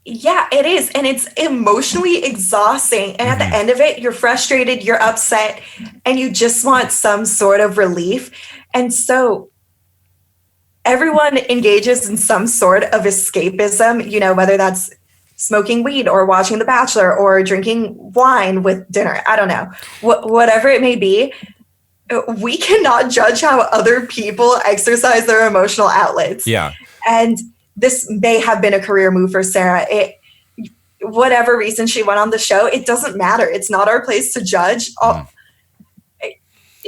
Yeah, it is. And it's emotionally exhausting. And at the end of it, you're frustrated, you're upset, and you just want some sort of relief. And so everyone engages in some sort of escapism, you know, whether that's smoking weed or watching The Bachelor or drinking wine with dinner. I don't know. Whatever it may be, we cannot judge how other people exercise their emotional outlets. Yeah. And this may have been a career move for Sarah. Whatever reason she went on the show, it doesn't matter. It's not our place to judge.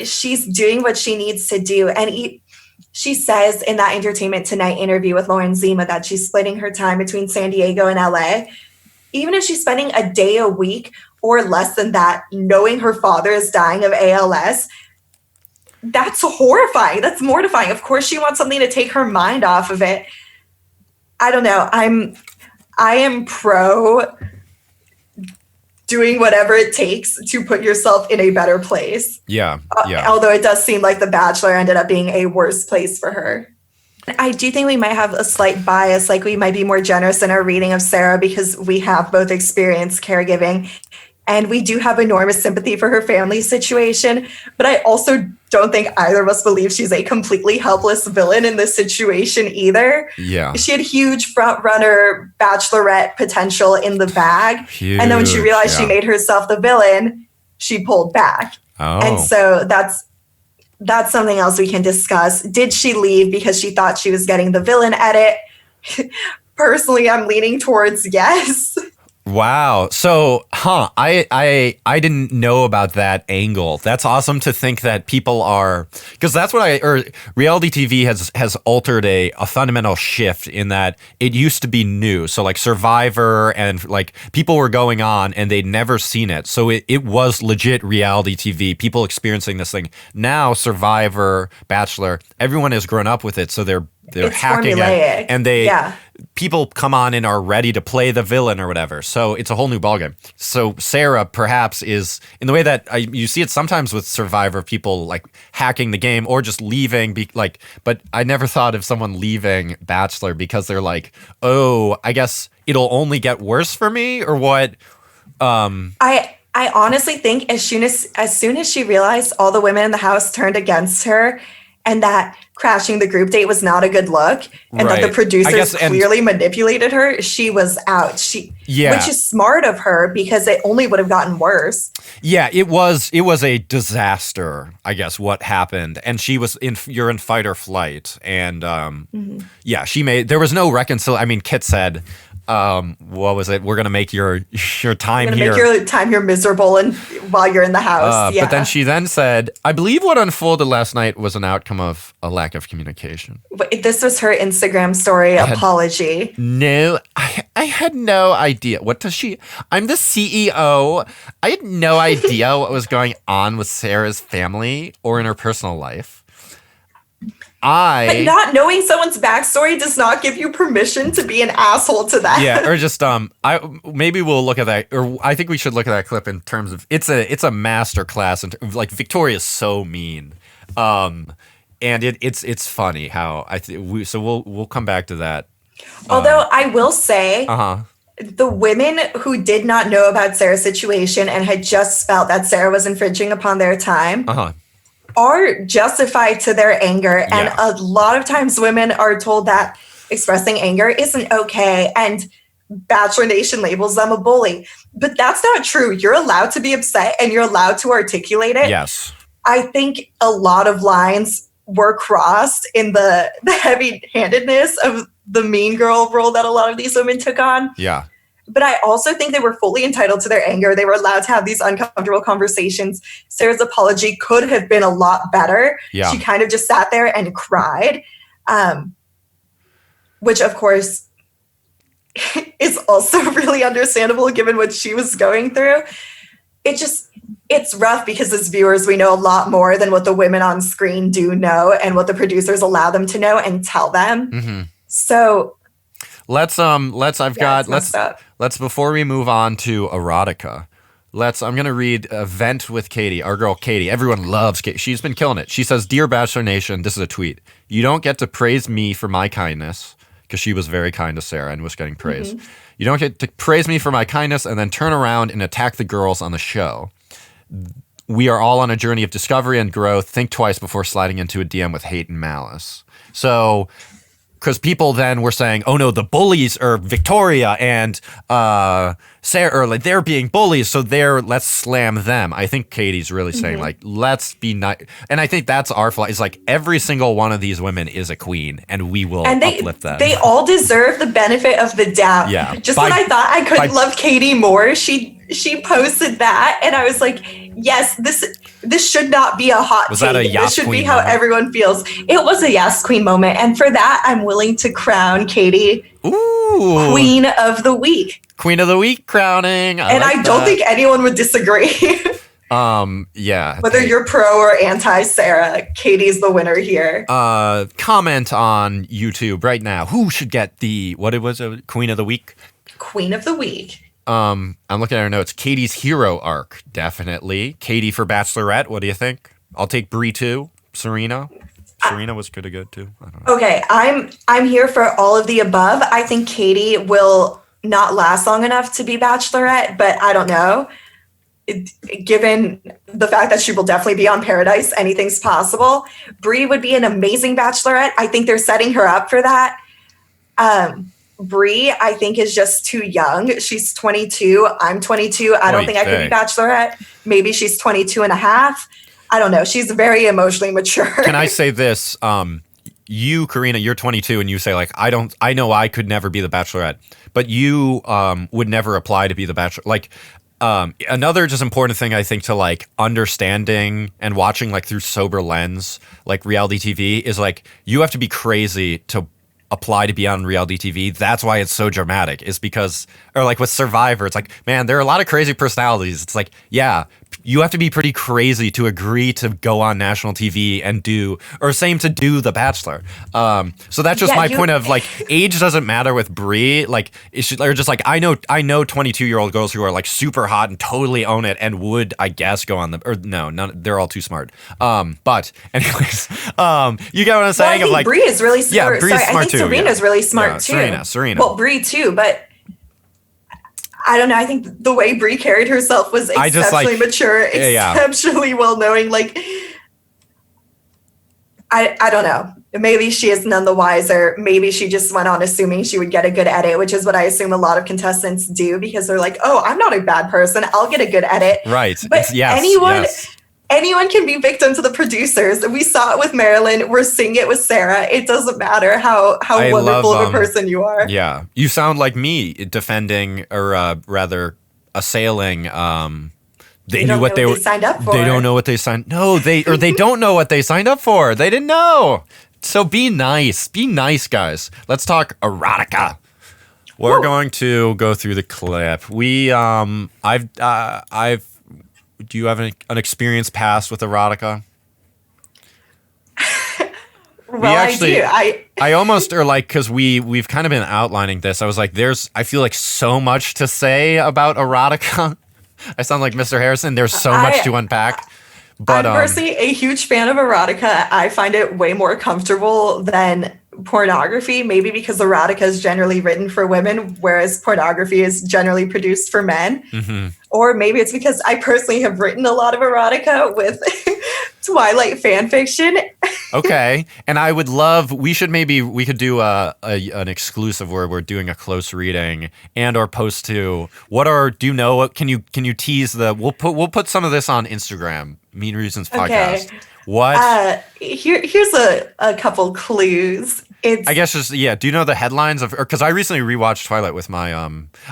She's doing what she needs to do. And she says in that Entertainment Tonight interview with Lauren Zima'd that she's splitting her time between San Diego and LA. Even if she's spending a day a week or less than that, knowing her father is dying of ALS, that's horrifying. That's mortifying. Of course, she wants something to take her mind off of it. I don't know. I am pro doing whatever it takes to put yourself in a better place. Yeah. Although it does seem like The Bachelor ended up being a worse place for her. I do think we might have a slight bias, like we might be more generous in our reading of Sarah because we have both experienced caregiving and we do have enormous sympathy for her family situation. But I also don't think either of us believe she's a completely helpless villain in this situation either. Yeah. She had huge front runner bachelorette potential in the bag. Huge, and then when she realized she made herself the villain, she pulled back. Oh. And so that's something else we can discuss. Did she leave because she thought she was getting the villain edit? Personally, I'm leaning towards yes. Wow. So, I didn't know about that angle. That's awesome to think that people are, because that's what reality TV has altered a fundamental shift in that it used to be new. So like Survivor and like people were going on and they'd never seen it. So it was legit reality TV, people experiencing this thing. Now Survivor, Bachelor, everyone has grown up with it. So they're hacking it and people come on and are ready to play the villain or whatever. So it's a whole new ballgame. So Sarah perhaps is in the way that you see it sometimes with Survivor, people like hacking the game or just leaving. But I never thought of someone leaving Bachelor because they're like, oh, I guess it'll only get worse for me or what? I honestly think as soon as she realized all the women in the house turned against her and that crashing the group date was not a good look and that the producers clearly manipulated her, she was out. Which is smart of her because it only would have gotten worse. Yeah, it was a disaster, I guess, what happened. And she was you're in fight or flight. And there was no reconciliation. I mean, Kit said, what was it? We're going to make your time here. Make your time here miserable and while you're in the house. But then she said, I believe what unfolded last night was an outcome of a lack of communication. This was her Instagram story apology. I had no idea. What does she? I'm the CEO. I had no idea what was going on with Sarah's family or in her personal life. But not knowing someone's backstory does not give you permission to be an asshole to that. Yeah, or just maybe we'll look at that, or I think we should look at that clip in terms of it's a master class, and like Victoria's so mean, and it's funny how so we'll come back to that. Although I will say, the women who did not know about Sarah's situation and had just felt that Sarah was infringing upon their time. Are justified to their anger. And a lot of times women are told that expressing anger isn't okay. And Bachelor Nation labels them a bully. But that's not true. You're allowed to be upset and you're allowed to articulate it. Yes. I think a lot of lines were crossed in the heavy-handedness of the mean girl role that a lot of these women took on. Yeah. But I also think they were fully entitled to their anger. They were allowed to have these uncomfortable conversations. Sarah's apology could have been a lot better. Yeah. She kind of just sat there and cried, which, of course, is also really understandable given what she was going through. it's rough because as viewers, we know a lot more than what the women on screen do know and what the producers allow them to know and tell them. Mm-hmm. So let's before we move on to Erotica, I'm going to read a vent with Katie, our girl Katie. Everyone loves Katie. She's been killing it. She says, "Dear Bachelor Nation, this is a tweet. You don't get to praise me for my kindness," because she was very kind to Sarah and was getting praise. Mm-hmm. "You don't get to praise me for my kindness and then turn around and attack the girls on the show. We are all on a journey of discovery and growth. Think twice before sliding into a DM with hate and malice." So, because people then were saying, "Oh no, the bullies are Victoria and Sarah, or like they're being bullies, so let's slam them." I think Katie's really saying like, let's be nice, and I think that's our flaw. Is like every single one of these women is a queen, and we will uplift them. They all deserve the benefit of the doubt. Yeah. Just when I thought I couldn't love Katie more, she posted that, and I was like, yes, this should not be a hot Was take. That a yes this should queen be how moment? everyone feels. It was a yes queen moment, and for that, I'm willing to crown Katie Queen of the Week. Queen of the Week crowning. I don't think anyone would disagree. Yeah. Whether you're pro or anti Sarah, Katie's the winner here. Comment on YouTube right now. Who should get the Queen of the Week? Queen of the Week. I'm looking at her notes. Katie's hero arc, definitely. Katie for Bachelorette. What do you think? I'll take Brie too. Serena was pretty good too. I don't know. Okay, I'm here for all of the above. I think Katie will not last long enough to be Bachelorette, but I don't know. Given the fact that she will definitely be on Paradise, anything's possible. Brie would be an amazing Bachelorette. I think they're setting her up for that. Brie, I think, is just too young. She's 22. I'm 22. I don't think I could be Bachelorette. Maybe she's 22 and a half. I don't know. She's very emotionally mature. Can I say this? You, Karina, you're 22 and you say like, I know I could never be the Bachelorette, but you would never apply to be the Bachelor. Like another just important thing I think to like understanding and watching like through sober lens, like reality TV is like, you have to be crazy to apply to be on reality TV. That's why it's so dramatic, is because, or like with Survivor, it's like, man, there are a lot of crazy personalities. It's like, yeah, you have to be pretty crazy to agree to go on national TV and do The Bachelor. So that's just my point of like, age doesn't matter with Brie. Like, they're just like, I know 22-year-old girls who are like super hot and totally own it and would, I guess, go on they're all too smart. But anyways, you get what I'm saying? I think Brie is really smart. Yeah, Brie's smart too. Serena's really smart too. Serena. Well, Brie too, but I don't know. I think the way Brie carried herself was exceptionally mature, exceptionally well-knowing. Like, I don't know. Maybe she is none the wiser. Maybe she just went on assuming she would get a good edit, which is what I assume a lot of contestants do, because they're like, oh, I'm not a bad person. I'll get a good edit. Right. But anyone can be victim to the producers. We saw it with Marilyn. We're seeing it with Sarah. It doesn't matter how wonderful of a person you are. Yeah. You sound like me defending, or rather assailing. They knew what they signed up for. They don't know what they signed. No, they don't know what they signed up for. They didn't know. So be nice. Be nice, guys. Let's talk erotica. We're going to go through the clip. Do you have an experience past with erotica? Well, I do. I almost are like, because we've kind of been outlining this. I was like, I feel like so much to say about erotica. I sound like Mr. Harrison. There's so much to unpack. But I'm personally a huge fan of erotica. I find it way more comfortable than pornography, maybe because erotica is generally written for women, whereas pornography is generally produced for men. Mm-hmm. Or maybe it's because I personally have written a lot of erotica with Twilight fan fiction. Okay. And I would love, we could do an exclusive where we're doing a close reading or post to can you tease we'll put some of this on Instagram, Mean Reasons Podcast. Okay. What? Here's a couple clues. I guess just, do you know the headlines because I recently rewatched Twilight with my,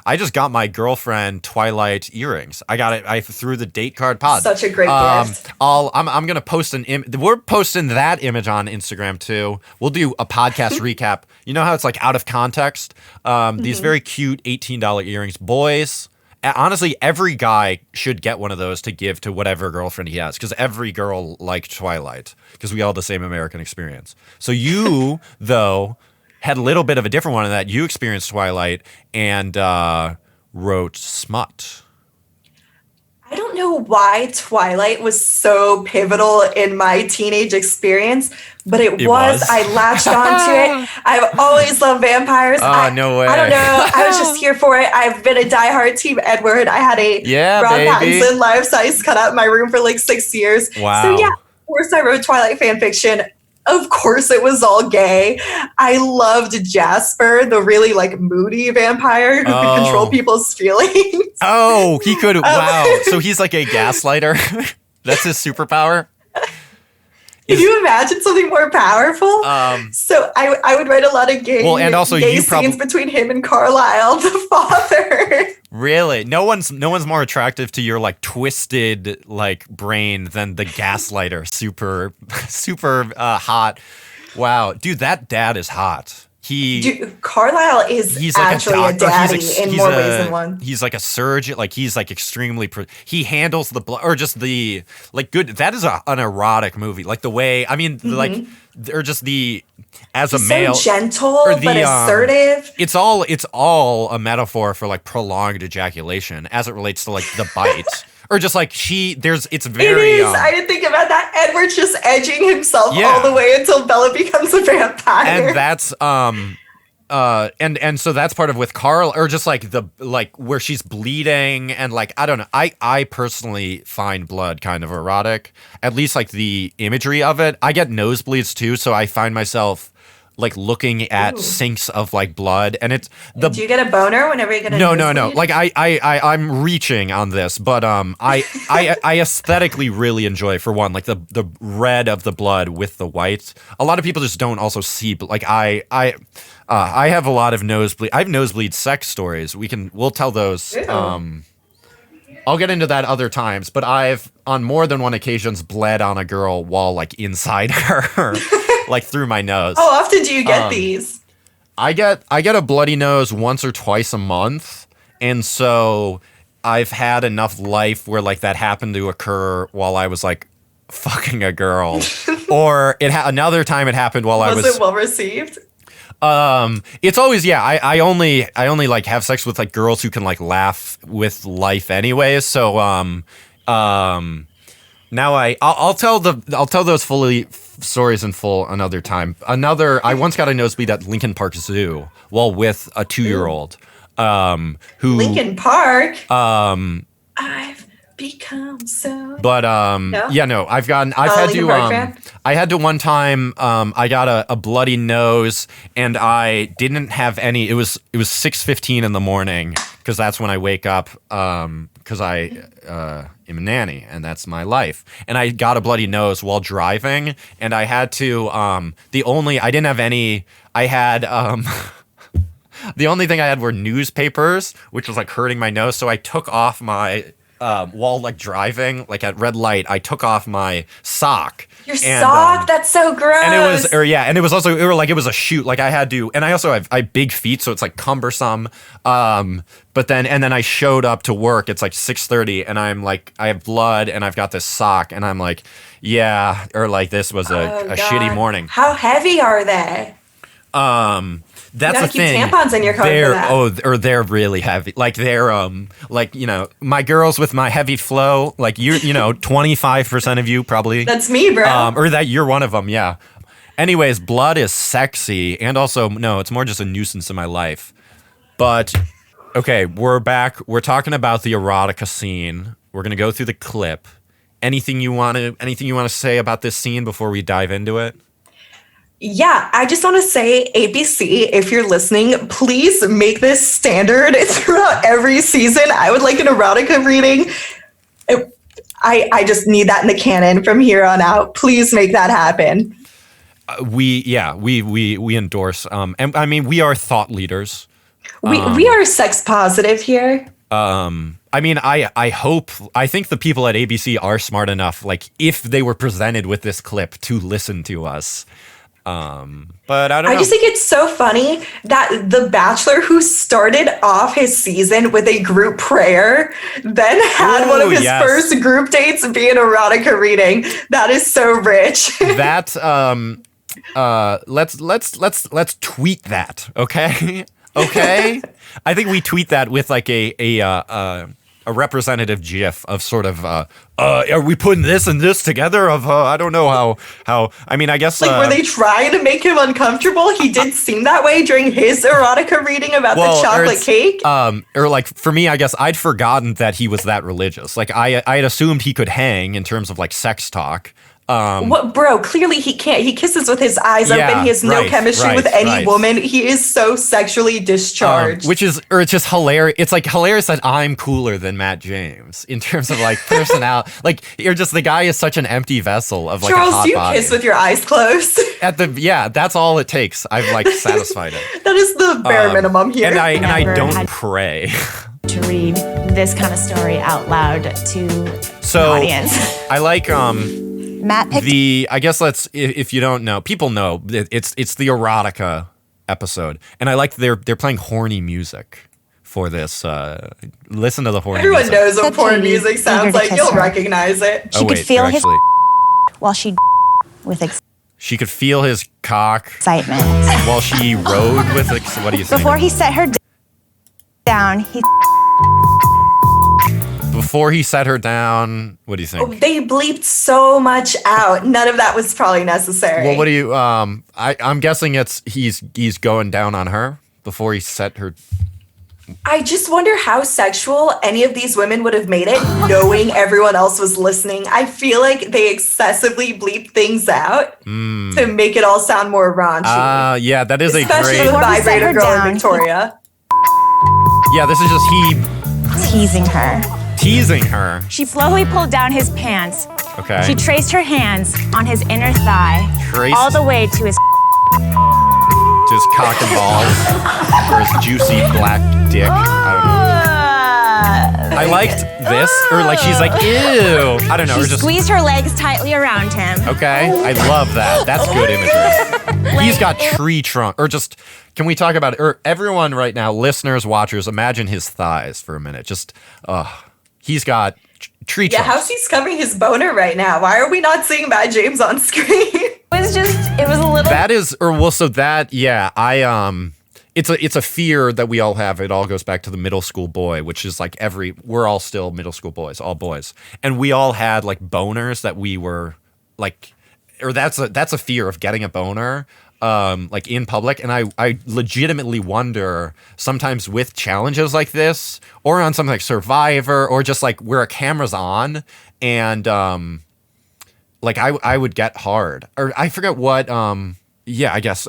I just got my girlfriend Twilight earrings. I threw the date card pod. Such a great gift. I'm going to post we're posting that image on Instagram too. We'll do a podcast recap. You know how it's like out of context? These very cute $18 earrings, boys honestly, every guy should get one of those to give to whatever girlfriend he has, because every girl liked Twilight, because we all had the same American experience. So you, though, had a little bit of a different one in that you experienced Twilight and wrote smut. I don't know why Twilight was so pivotal in my teenage experience, but it was. I latched onto it. I've always loved vampires. No way. I don't know. I was just here for it. I've been a diehard Team Edward. I had a Rob Pattinson life-size cutout in my room for like 6 years. Wow. So yeah, of course I wrote Twilight fan fiction. Of course it was all gay. I loved Jasper, the really like moody vampire who could control people's feelings. Oh, he could. Wow. So he's like a gaslighter. That's his superpower. Can you imagine something more powerful? So I would write a lot of gay, scenes between him and Carlisle, the father. Really? No one's more attractive to your like twisted like brain than the gaslighter. Super hot. Wow, dude, that dad is hot. Carlisle is actually a daddy in more ways than one. He's like a surgeon, like he's like extremely. He handles the blood, or just the like. Good. That is an erotic movie. Like the way, I mean, like, or just the as he's a male, so gentle but assertive. It's all a metaphor for like prolonged ejaculation as it relates to like the bite. Or just like it's very. It is. I didn't think about that. Edward's just edging himself all the way until Bella becomes a vampire. And that's and so that's part of with Carl, or just like the like where she's bleeding and like I don't know. I personally find blood kind of erotic. At least like the imagery of it. I get nosebleeds too, so I find myself like looking at sinks of like blood, and it's the. Do you get a boner whenever you get a No. Like I'm reaching on this, but I aesthetically really enjoy, for one, like the red of the blood with the white. A lot of people just don't also see, like I have a lot of nosebleed. I have nosebleed sex stories. We'll tell those. I'll get into that other times, but I've on more than one occasions bled on a girl while like inside her. Like through my nose. How often do you get these? I get a bloody nose once or twice a month, and so I've had enough life where like that happened to occur while I was like fucking a girl, or another time it happened while I was. Was it well received? It's always I only like have sex with like girls who can like laugh with life anyways. So now I'll tell those stories in full another time. I once got a nosebleed at Lincoln Park Zoo while with a 2-year-old. Who Lincoln Park. I've become so. But no. I've had to. I had to one time. I got a bloody nose, and I didn't have any. It was 6:15 in the morning, because that's when I wake up. Because I am a nanny, and that's my life. And I got a bloody nose while driving, and I had to. I didn't have any. I had. The only thing I had were newspapers, which was like hurting my nose. So I took off my. While like driving, like at red light, I took off my sock. Your sock? That's so gross. And it was also it was a shoot. Like I had to, and I also have big feet, so it's like cumbersome. But then I showed up to work. It's like 6:30, and I'm like, I have blood, and I've got this sock, and I'm like, yeah, or like this was a shitty morning. How heavy are they? That's the thing. Keep tampons in your car for that. They're really heavy. Like they're my girls with my heavy flow. Like 25% of you probably. That's me, bro. Or that you're one of them. Yeah. Anyways, blood is sexy, and also no, it's more just a nuisance in my life. But okay, we're back. We're talking about the erotica scene. We're gonna go through the clip. Anything you want to say about this scene before we dive into it? Yeah, I just want to say, ABC, if you're listening, please make this standard throughout every season. I would like an erotica reading. I just need that in the canon from here on out. Please make that happen. We endorse. And I mean, we are thought leaders. We are sex positive here. I mean, I think the people at ABC are smart enough, like if they were presented with this clip, to listen to us. But I don't know. I just think it's so funny that the Bachelor, who started off his season with a group prayer, then had one of his first group dates be an erotica reading. That is so rich. That let's tweet that, okay? Okay? I think we tweet that with like a representative GIF of sort of are we putting this and this together of I don't know how I mean I guess like were they trying to make him uncomfortable? He did seem that way during his erotica reading about the chocolate cake. Or like for me, I guess I'd forgotten that he was that religious. Like I had assumed he could hang in terms of like sex talk. What, bro? Clearly he can't. He kisses with his eyes open. He has no chemistry with any woman. He is so sexually discharged. It's just hilarious. It's like hilarious that I'm cooler than Matt James in terms of like personality. Like you're just the guy is such an empty vessel of like Charles, a hot do you body. kiss with your eyes closed? That's all it takes. I've like satisfied it. That is the bare minimum here. And I don't pray. To read this kind of story out loud to the audience. I like Matt picked I guess if you don't know, people know it's the erotica episode, and I like they're playing horny music for this. Listen to the horny. Everyone music. knows what porn music sounds like. You'll recognize it. She could feel his while she with she could feel his cock excitement while she rode with. What do you think? Before he set her down, Before he set her down, what do you think? They bleeped so much out. None of that was probably necessary. Well, what do you? I'm guessing he's going down on her before he set her. I just wonder how sexual any of these women would have made it, knowing everyone else was listening. I feel like they excessively bleep things out to make it all sound more raunchy. Yeah, that is especially a great. the vibrator girl in Victoria. Yeah, this is just he teasing her. She slowly pulled down his pants. Okay. She traced her hands on his inner thigh, all the way to his cock and balls, or his juicy black dick. I don't know. I liked this, or like she's like, ew. I don't know. She squeezed her legs tightly around him. Okay, I love that. That's good imagery. He's got tree trunk, or just. Can we talk about it? Or everyone right now, listeners, watchers, imagine his thighs for a minute. Just, he's got tree trunks. Yeah, how's he covering his boner right now? Why are we not seeing Matt James on screen? It was a little. That is, it's a fear that we all have. It all goes back to the middle school boy, which is like we're all still middle school boys, all boys. And we all had like boners that we were like, or that's a fear of getting a boner. Like in public, and I legitimately wonder sometimes with challenges like this, or on something like Survivor, or just like where a camera's on, and like I would get hard, or I forget what. I guess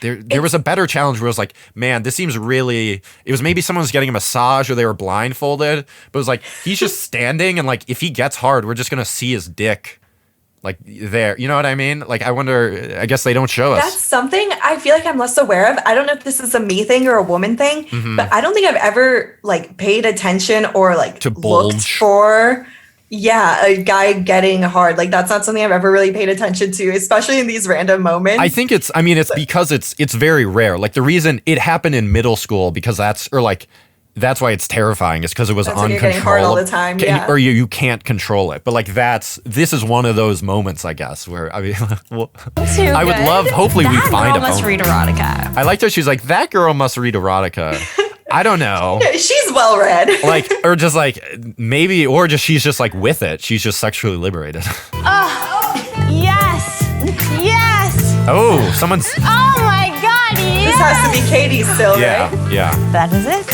there was a better challenge where it was like, man, this seems really. It was maybe someone was getting a massage or they were blindfolded, but it was like he's just standing, and like if he gets hard, we're just gonna see his dick. Like there, you know what I mean? Like I wonder, I guess they don't show us. That's something I feel like I'm less aware of. I don't know if this is a me thing or a woman thing, but I don't think I've ever like paid attention or like to looked for a guy getting hard. Like that's not something I've ever really paid attention to, especially in these random moments. I think it's because it's very rare. Like the reason it happened in middle school because that's why it's terrifying. Is because it was uncontrollable. You're getting hard all the time, or you can't control it. But like this is one of those moments, I guess, where I mean, I would love. Hopefully, we find a. That girl must read erotica. I liked her. She's like, that girl must read erotica. I don't know. She's well read. Like, or just like maybe, or just she's just like with it. She's just sexually liberated. Yes. Oh, someone's. Oh my God. Yes. This has to be Katie still, right? Yeah. That is it.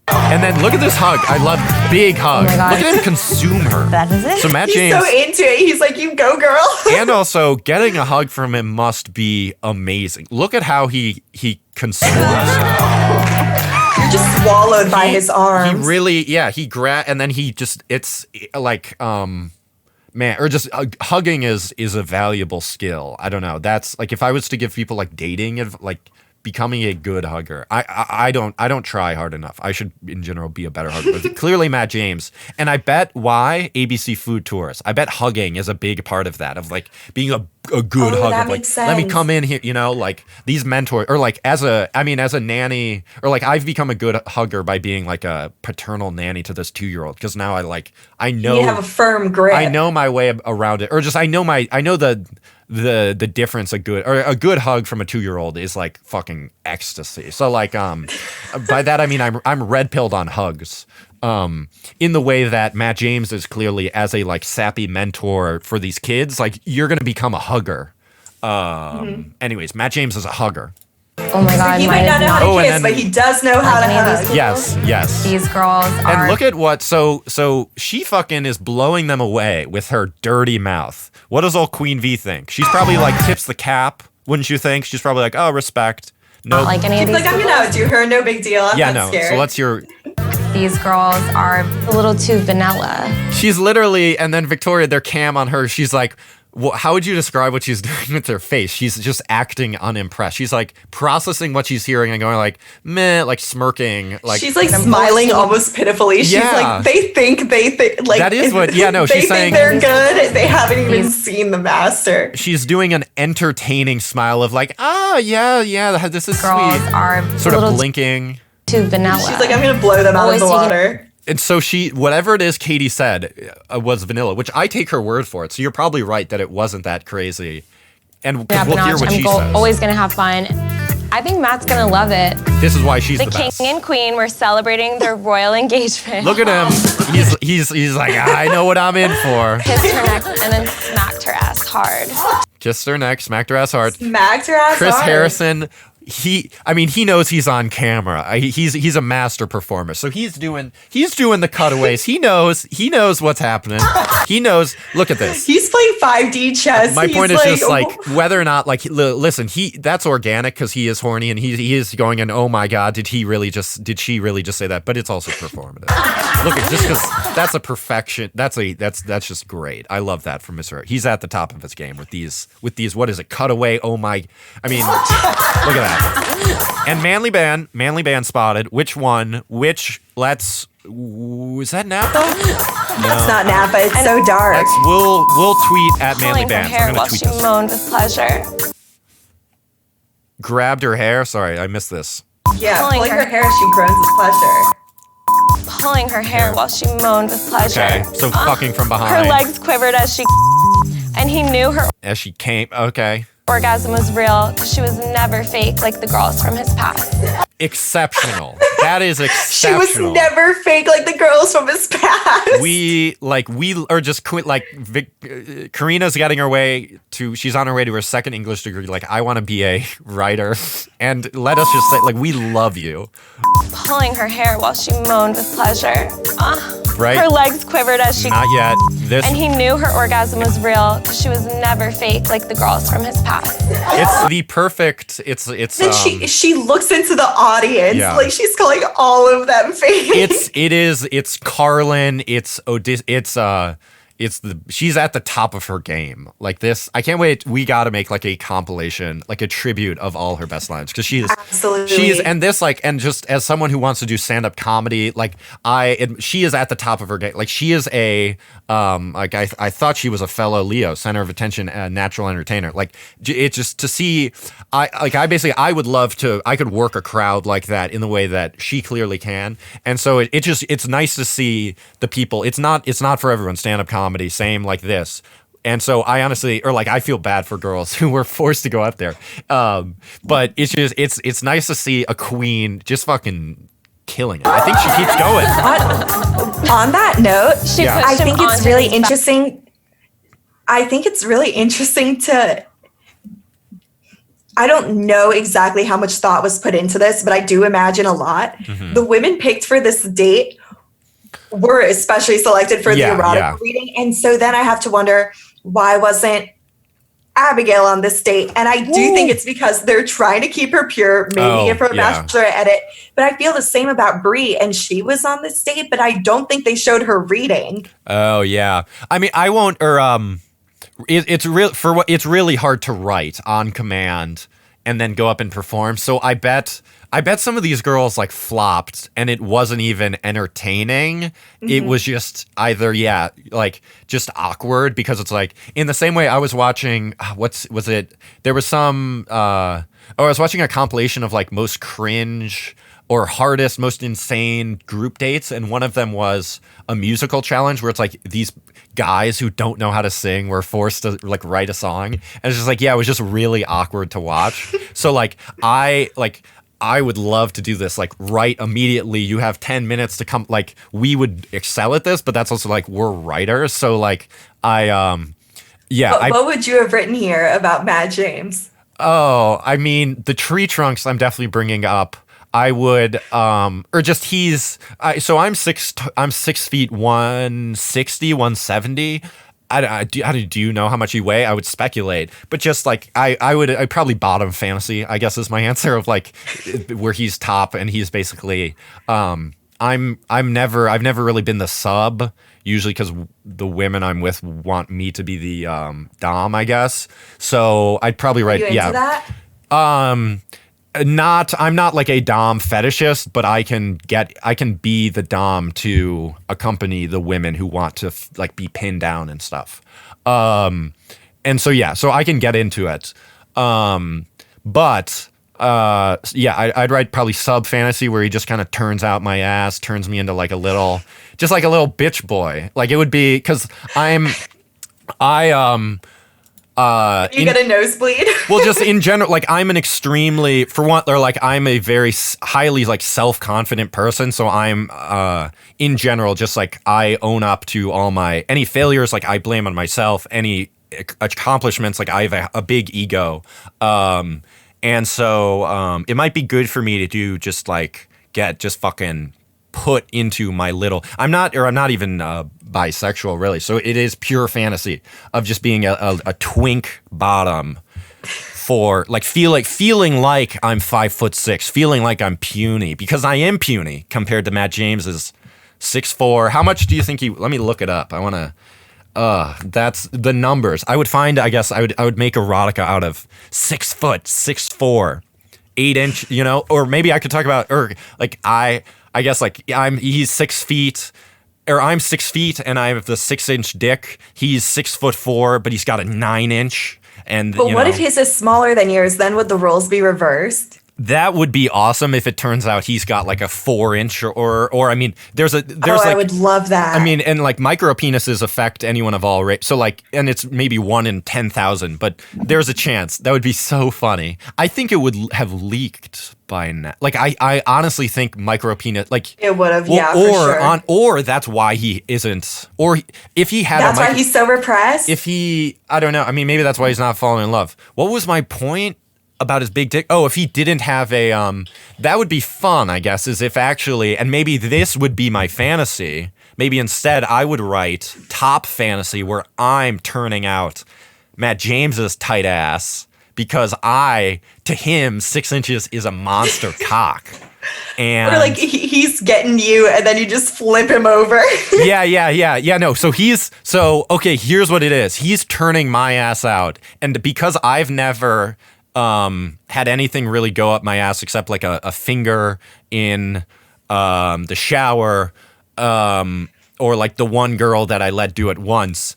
And then look at this hug. I love big hug. Oh look at him consume her. That is it. So Matt He's James. so into it. He's like, you go, girl. And also, getting a hug from him must be amazing. Look at how he consumes her. You're just swallowed by his arms. He really, he and then he just, it's like, man, or just hugging is a valuable skill. I don't know. That's like if I was to give people like dating, like becoming a good hugger. I don't try hard enough. I should in general be a better hugger. But clearly Matt James. And I bet why ABC Food Tours. I bet hugging is a big part of that, of like being a good hugger. That Like, makes let me sense. come in here, you know, like these mentors, or like as a nanny, or like I've become a good hugger by being like a paternal nanny to this 2-year-old, because now I know You have a firm grip. I know my way around it, or just I know the difference. A good hug from a 2-year-old is like fucking ecstasy. So like by that I mean I'm red pilled on hugs. In the way that Matt James is clearly as a like sappy mentor for these kids, like you're gonna become a hugger. Anyways, Matt James is a hugger. Oh my God. He mine might not is know how to Oh, and kiss, then- but he does know how to any of these hug. Yes. These girls are. And look at what so she fucking is blowing them away with her dirty mouth. What does old Queen V think? She's probably like tips the cap, wouldn't you think? She's probably like, oh, respect. No, not like any of He's these. like, I'm gonna outdo her, no big deal. I'm yeah, not no. scared. So what's your? These girls are a little too vanilla. She's literally, and then Victoria, their cam on her. She's like, how would you describe what she's doing with her face? She's just acting unimpressed. She's like processing what she's hearing and going like, meh, like smirking. Like she's like smiling almost pitifully. She's Yeah. like, they think like That is what- yeah, no, they she's saying- think they're good. They haven't even seen the master. she's doing an entertaining smile of like, yeah, this is Girls sweet. are Sort a of little blinking. too vanilla. She's like, I'm gonna blow them out of Always the taking- water. And so whatever it is Katie said was vanilla, which I take her word for it. So you're probably right that it wasn't that crazy. And 'cause up a we'll hear notch. what I'm she says. always gonna have fun. I think Matt's gonna love it. This is why she's The the king best. and queen were celebrating their royal engagement. Look at him. He's like, I know what I'm in for. Kissed her neck and then smacked her ass hard. Kissed her neck, smacked her ass hard. Smacked her ass Chris hard. Harrison, he knows he's on camera. He's a master performer. So he's doing the cutaways. He knows what's happening. He knows. Look at this. He's playing 5D chess. My He's point is just like oh, whether or not like listen, that's organic because he is horny and he is going and oh my god, did she really just say that? But it's also performative. Look at just because that's a perfection. That's just great. I love that from Mr. He's at the top of his game with these what is it? Cutaway. Oh my, I mean, look at that. And Manly Band spotted. Which one? Is that Napa? It's not Napa. It's so dark. We'll tweet at Manly Pulling her Band. hair We're while gonna tweet she this. moaned with pleasure. Grabbed her hair. Sorry, I missed this. Yeah, Pulling pulling her- her hair, she groans with pleasure. Pulling her hair while she moaned with pleasure. Okay, so fucking from Her behind legs quivered as she and he knew her as she came. Okay, orgasm was real because she was never fake like the girls from his past. exceptional. That is She exceptional. was never fake like the girls from his past. We are just quit. Like Karina's getting her way to. She's on her way to her second English degree. Like I want to be a writer, and let us just say, like we love you, Pulling her hair while she moaned with pleasure. right? Her legs quivered as she Not yet. This. and he knew her orgasm was real because she was never fake like the girls from his past. It's the perfect. It's. Then she looks into the audience Yeah. like she's calling all of them fake. It's Carlin. She's at the top of her game. Like this, I can't wait. We got to make like a compilation, like a tribute of all her best lines because Absolutely. and just as someone who wants to do stand up comedy, like she is at the top of her game. Like she is I thought she was a fellow Leo, center of attention, natural entertainer. Like it's just to see. I would love to. I could work a crowd like that in the way that she clearly can. And so it's nice to see the people. It's not for everyone. Stand up comedy, same like this. And so I feel bad for girls who were forced to go up there. But it's nice to see a queen just fucking killing it. I think she keeps going. On that note, She Yeah. pushed I him think it's onto really his back. interesting. I think it's really interesting to. I don't know exactly how much thought was put into this, but I do imagine a lot. Mm-hmm. The women picked for this date were especially selected for the erotic reading. And so then I have to wonder, why wasn't Abigail on this date? And I do think it's because they're trying to keep her pure, maybe for a Bachelor edit. But I feel the same about Brie, and she was on this date, but I don't think they showed her reading. Oh yeah. I mean, I won't. It's really hard to write on command and then go up and perform. So I bet some of these girls like flopped and it wasn't even entertaining. It was just either, like just awkward because it's like in the same way I was watching, there was some, I was watching a compilation of like most cringe or hardest, most insane group dates. And one of them was a musical challenge where it's like these guys who don't know how to sing were forced to like write a song. And it's just like, it was just really awkward to watch. So like, I would love to do this, like right immediately. You have 10 minutes to come. Like we would excel at this, but that's also like, we're writers. So like what would you have written here about Matt James? Oh, I mean, the tree trunks I'm definitely bringing up. I would, or just I'm 6 feet 160, 170. Do you know how much you weigh? I would speculate, but just like I'd probably bottom fantasy, I guess is my answer of like where he's top and he's basically, I've never really been the sub usually because the women I'm with want me to be the, dom, I guess. So I'd probably write, Are you into that? I'm not like a dom fetishist, but I can be the dom to accompany the women who want to like be pinned down and stuff. And so I can get into it. But I'd write probably sub fantasy where he just kind of turns out my ass, turns me into like a little bitch boy. Like it would be because You get a nosebleed. Well, just in general, like I'm an extremely, for one, or like I'm a very highly like self-confident person. So I'm, in general, just like I own up to all any failures, like I blame on myself. Any accomplishments, like I have a big ego. And so it might be good for me to do just like get just fucking put into my little, I'm not even bisexual really. So it is pure fantasy of just being a twink bottom for like feeling like I'm 5'6", feeling like I'm puny because I am puny compared to Matt James's 6'4". How much do you think let me look it up. I want to, that's the numbers. I would find, I guess I would make erotica out of 6 foot, 6'4", 8 inch, or maybe I could talk about, like I guess like he's 6 feet, or I'm 6 feet and I have the 6-inch dick. He's 6'4", but he's got a 9-inch. But what if his is smaller than yours? Then would the roles be reversed? That would be awesome if it turns out he's got like a 4-inch or I mean, there's I would love that. I mean, and like micro penises affect anyone of all race. So like, and it's maybe 1 in 10,000, but there's a chance. That would be so funny. I think it would have leaked by now. Like I honestly think micro penis, like it would have, for sure. Or that's why he isn't, or if he had that's why he's so repressed. I don't know. I mean, maybe that's why he's not falling in love. What was my point about his big dick? Oh, if he didn't have a, that would be fun, I guess, is if actually, and maybe this would be my fantasy. Maybe instead I would write top fantasy where I'm turning out Matt James's tight ass because to him, 6 inches is a monster cock. And or like he's getting you and then you just flip him over. No, okay, here's what it is. He's turning my ass out. And because I've never had anything really go up my ass except like a finger in the shower, or like the one girl that I let do it once.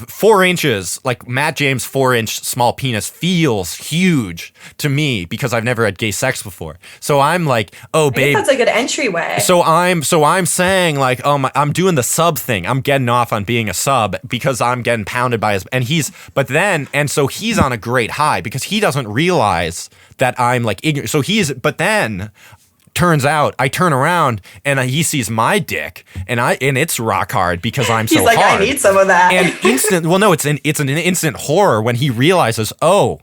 4 inches, like Matt James' 4-inch small penis feels huge to me because I've never had gay sex before. So I'm like, oh, babe, that's a good entryway. So I'm saying like, I'm doing the sub thing. I'm getting off on being a sub because I'm getting pounded by so he's on a great high because he doesn't realize that I'm like ignorant. So turns out I turn around and he sees my dick and it's rock hard because I'm so hard. He's like, I need some of that. And it's an instant horror when he realizes, oh,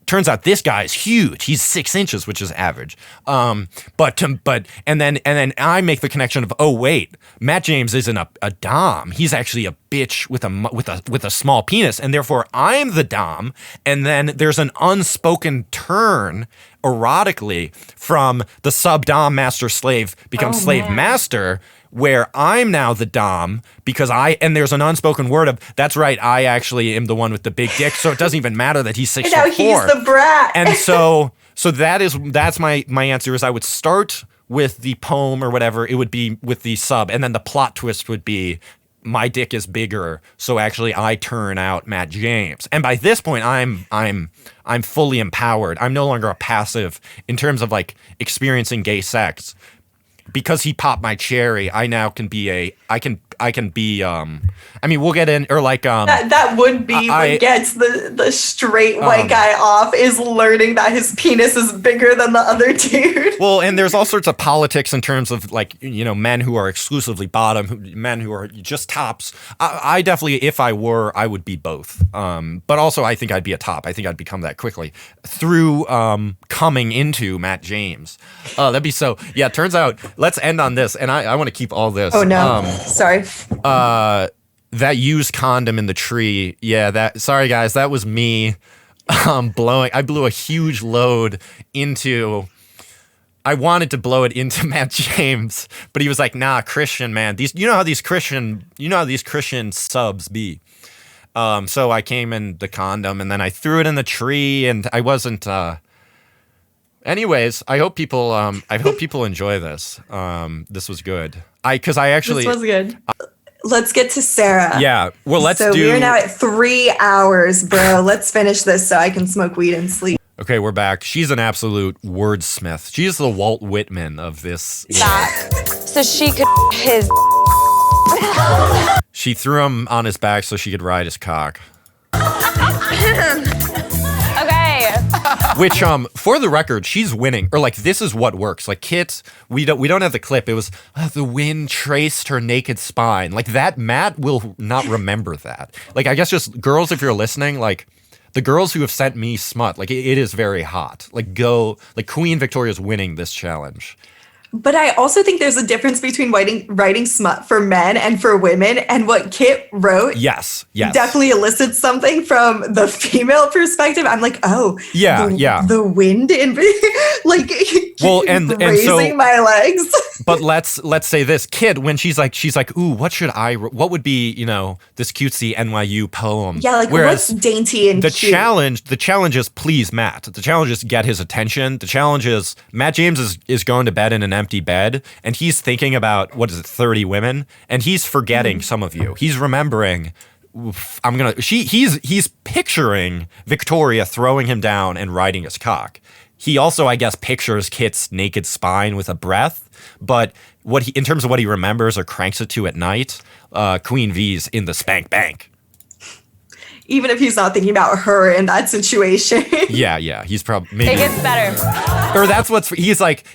turns out this guy is huge. He's 6 inches, which is average. And then I make the connection of, oh wait, Matt James isn't a dom. He's actually a bitch with a small penis, and therefore I'm the dom. And then there's an unspoken turn erotically from the sub dom master slave becomes slave master, where I'm now the dom because and there's an unspoken word of, that's right, I actually am the one with the big dick, so it doesn't even matter that he's 6'4". Now he's the brat. And so that's my answer is I would start with the poem or whatever, it would be with the sub, and then the plot twist would be my dick is bigger, so actually I turn out Matt James. And by this point, I'm fully empowered. I'm no longer a passive in terms of like experiencing gay sex. Because he popped my cherry, I now can be I mean, we'll get in, or like that would be what gets the straight white guy off, is learning that his penis is bigger than the other dude. Well, and there's all sorts of politics in terms of like, you know, men who are exclusively bottom, men who are just tops. I definitely, if I were, I would be both. But also I think I'd be a top. I think I'd become that quickly through coming into Matt James. That'd be so, yeah, it turns out, let's end on this. And I want to keep all this. Oh no, sorry. That used condom in the tree. Yeah, sorry guys, that was me I blew a huge load into, I wanted to blow it into Matt James, but he was like, nah, Christian, man. You know how these Christian subs be. So I came in the condom and then I threw it in the tree and I wasn't, anyways, I hope people enjoy this. This was good. This was good. Let's get to Sarah. Yeah. Well, So we're now at 3 hours, bro. Let's finish this so I can smoke weed and sleep. Okay, we're back. She's an absolute wordsmith. She's the Walt Whitman of this. Back. So she could his. She threw him on his back so she could ride his cock. Okay. Which, for the record, she's winning. Or like, this is what works. Like, Kit, we don't have the clip. It was the wind traced her naked spine. Like that, Matt will not remember that. Like, I guess just girls, if you're listening, like the girls who have sent me smut, like it is very hot. Like Queen Victoria's winning this challenge. But I also think there's a difference between writing smut for men and for women, and what Kit wrote. Yes. Definitely elicits something from the female perspective. I'm like, oh, yeah. The wind in like, well, and raising so, my legs. But let's say this, Kit, when she's like, ooh, what would be, this cutesy NYU poem? Yeah, like what's dainty and the cute? The challenge is please Matt. The challenge is get his attention. The challenge is Matt James is going to bed in an empty bed and he's thinking about 30 women and he's forgetting some of you. He's remembering he's picturing Victoria throwing him down and riding his cock. He also, I guess, pictures Kit's naked spine with a breath, but in terms of what he remembers or cranks it to at night, Queen V's in the spank bank. Even if he's not thinking about her in that situation. Yeah, he's probably maybe. It gets better. Or that's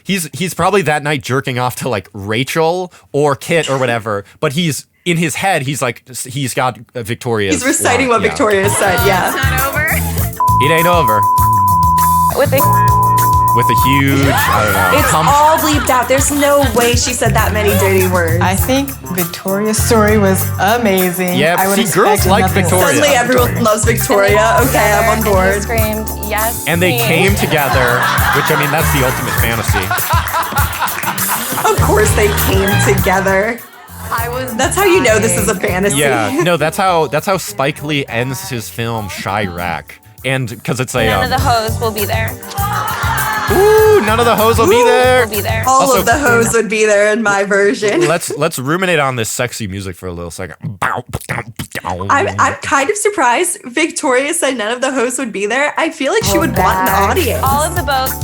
he's probably that night jerking off to like Rachel or Kit or whatever, but he's in his head, he's got Victoria's. He's reciting what Victoria said, yeah. It's not over. It ain't over. With a huge, I don't know. It's all bleeped out. There's no way she said that many dirty words. I think Victoria's story was amazing. Yeah, I would girls like Victoria. Suddenly everyone loves Victoria. Okay, I'm on board. And he screamed, yes. And they came together, which I mean, that's the ultimate fantasy. Of course they came together. That's how you know this is a fantasy. Yeah, no, that's how Spike Lee ends his film Chirac. And because it's None of the hoes will be there. Ooh, none of the hoes will be there. Will be there. All of the hoes would be there in my version. Let's ruminate on this sexy music for a little second. I'm kind of surprised Victoria said none of the hoes would be there. I feel like she would want an audience. All of the boats.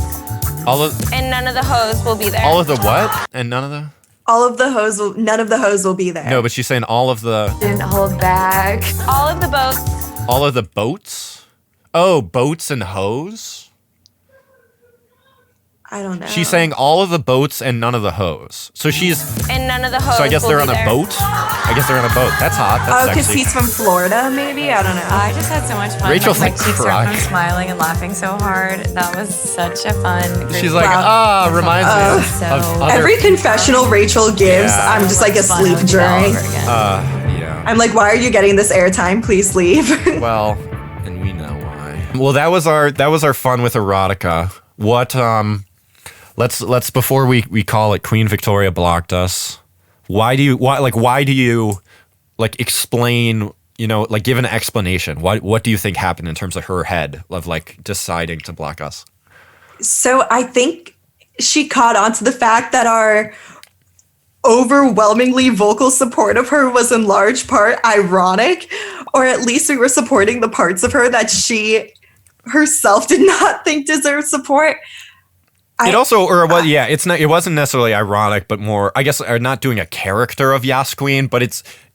And none of the hoes will be there. All of the what? And none of the? None of the hoes will be there. No, but she's saying all of the. Didn't hold back. All of the boats. All of the boats? Oh, boats and hoes? I don't know. She's saying all of the boats and none of the hoes. So she's. And none of the hoes. So I guess they're on a boat? I guess they're on a boat. That's hot. That's because sexy. he's from Florida, maybe? I don't know. I just had so much fun. Rachel's my like cheeks are crying. from smiling and laughing so hard. That was such a fun group. She's like, reminds me of other. Every confessional Rachel gives, Yeah. I'm just like asleep Fun during. all over again. Yeah. I'm like, why are you getting this airtime? Please leave. Well, and we know why. Well, that was our fun with erotica. What let's before we call it Queen Victoria blocked us. why do you like explain, like give an explanation? What do you think happened in terms of her head of like deciding to block us? So I think she caught on to the fact that our overwhelmingly vocal support of her was in large part ironic, or at least we were supporting the parts of her that she herself did not think deserved support. It wasn't necessarily ironic, but more, I guess, not doing a character of Yas Queen, but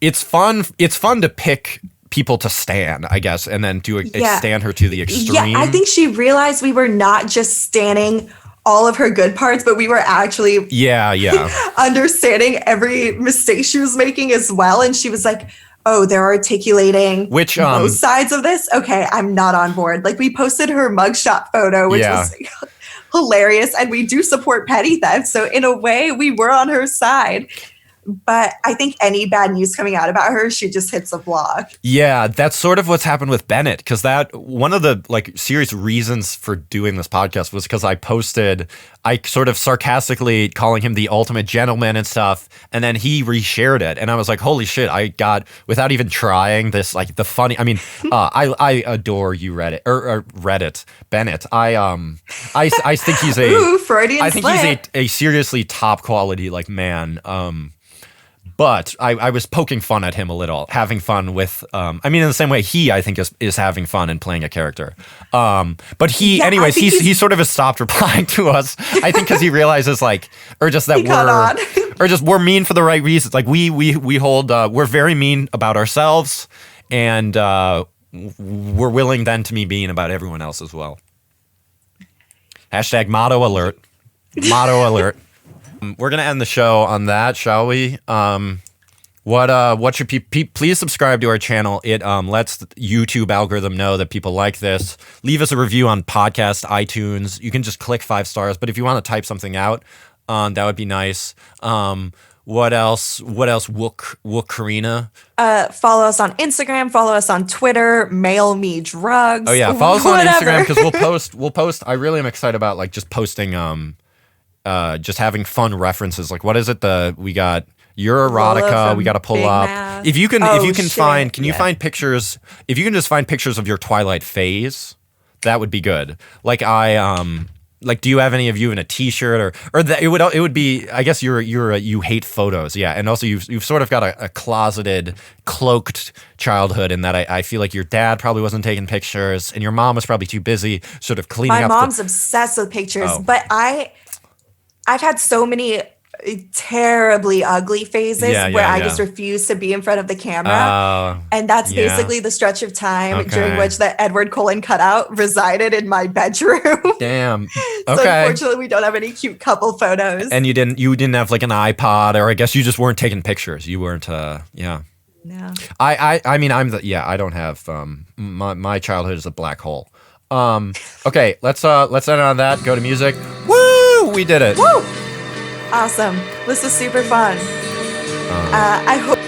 it's fun to pick people to stan, I guess, and then stan her to the extreme. Yeah, I think she realized we were not just standing all of her good parts, but we were actually understanding every mistake she was making as well. And she was like, oh, they're articulating both sides of this. Okay, I'm not on board. Like, we posted her mugshot photo, which was hilarious. And we do support petty theft. So in a way, we were on her side. But I think any bad news coming out about her, she just hits a block. Yeah, that's sort of what's happened with Bennett, because that one of the like serious reasons for doing this podcast was because I sort of sarcastically calling him the ultimate gentleman and stuff, and then he reshared it, and I was like, holy shit! I got, without even trying, this like the funny. I mean, I adore you, Reddit or Reddit Bennett. I think he's Freudian slip. He's a seriously top quality like man. But I was poking fun at him a little, having fun with, in the same way I think is having fun and playing a character. But he sort of has stopped replying to us, I think, because he realizes we're mean for the right reasons. Like we hold, we're very mean about ourselves, and we're willing then to be mean about everyone else as well. # motto alert. Motto alert. We're gonna end the show on that, shall we? What should people please subscribe to our channel? It lets the YouTube algorithm know that people like this. Leave us a review on podcast iTunes. You can just click 5 stars, but if you want to type something out, that would be nice. What else? Wook Karina. Follow us on Instagram. Follow us on Twitter. Mail me drugs. Oh yeah, follow us on Instagram because we'll post. I really am excited about like just posting. Just having fun references. Like, what is it? We got your erotica. We got to pull up. Math. If you can find pictures? If you can just find pictures of your Twilight phase, that would be good. Like do you have any of you in a T-shirt or that it would be? I guess you hate photos, yeah. And also you've sort of got a closeted, cloaked childhood in that I feel like your dad probably wasn't taking pictures and your mom was probably too busy sort of cleaning up. My mom's obsessed with pictures, but I've had so many terribly ugly phases where I just refuse to be in front of the camera. And that's basically the stretch of time during which the Edward Cullen cutout resided in my bedroom. Damn. So unfortunately, we don't have any cute couple photos. And you didn't have like an iPod, or I guess you just weren't taking pictures. You weren't, No. I don't have, my childhood is a black hole. Okay, let's end on that. Go to music. Woo! We did it. Woo! Awesome. This was super fun. I hope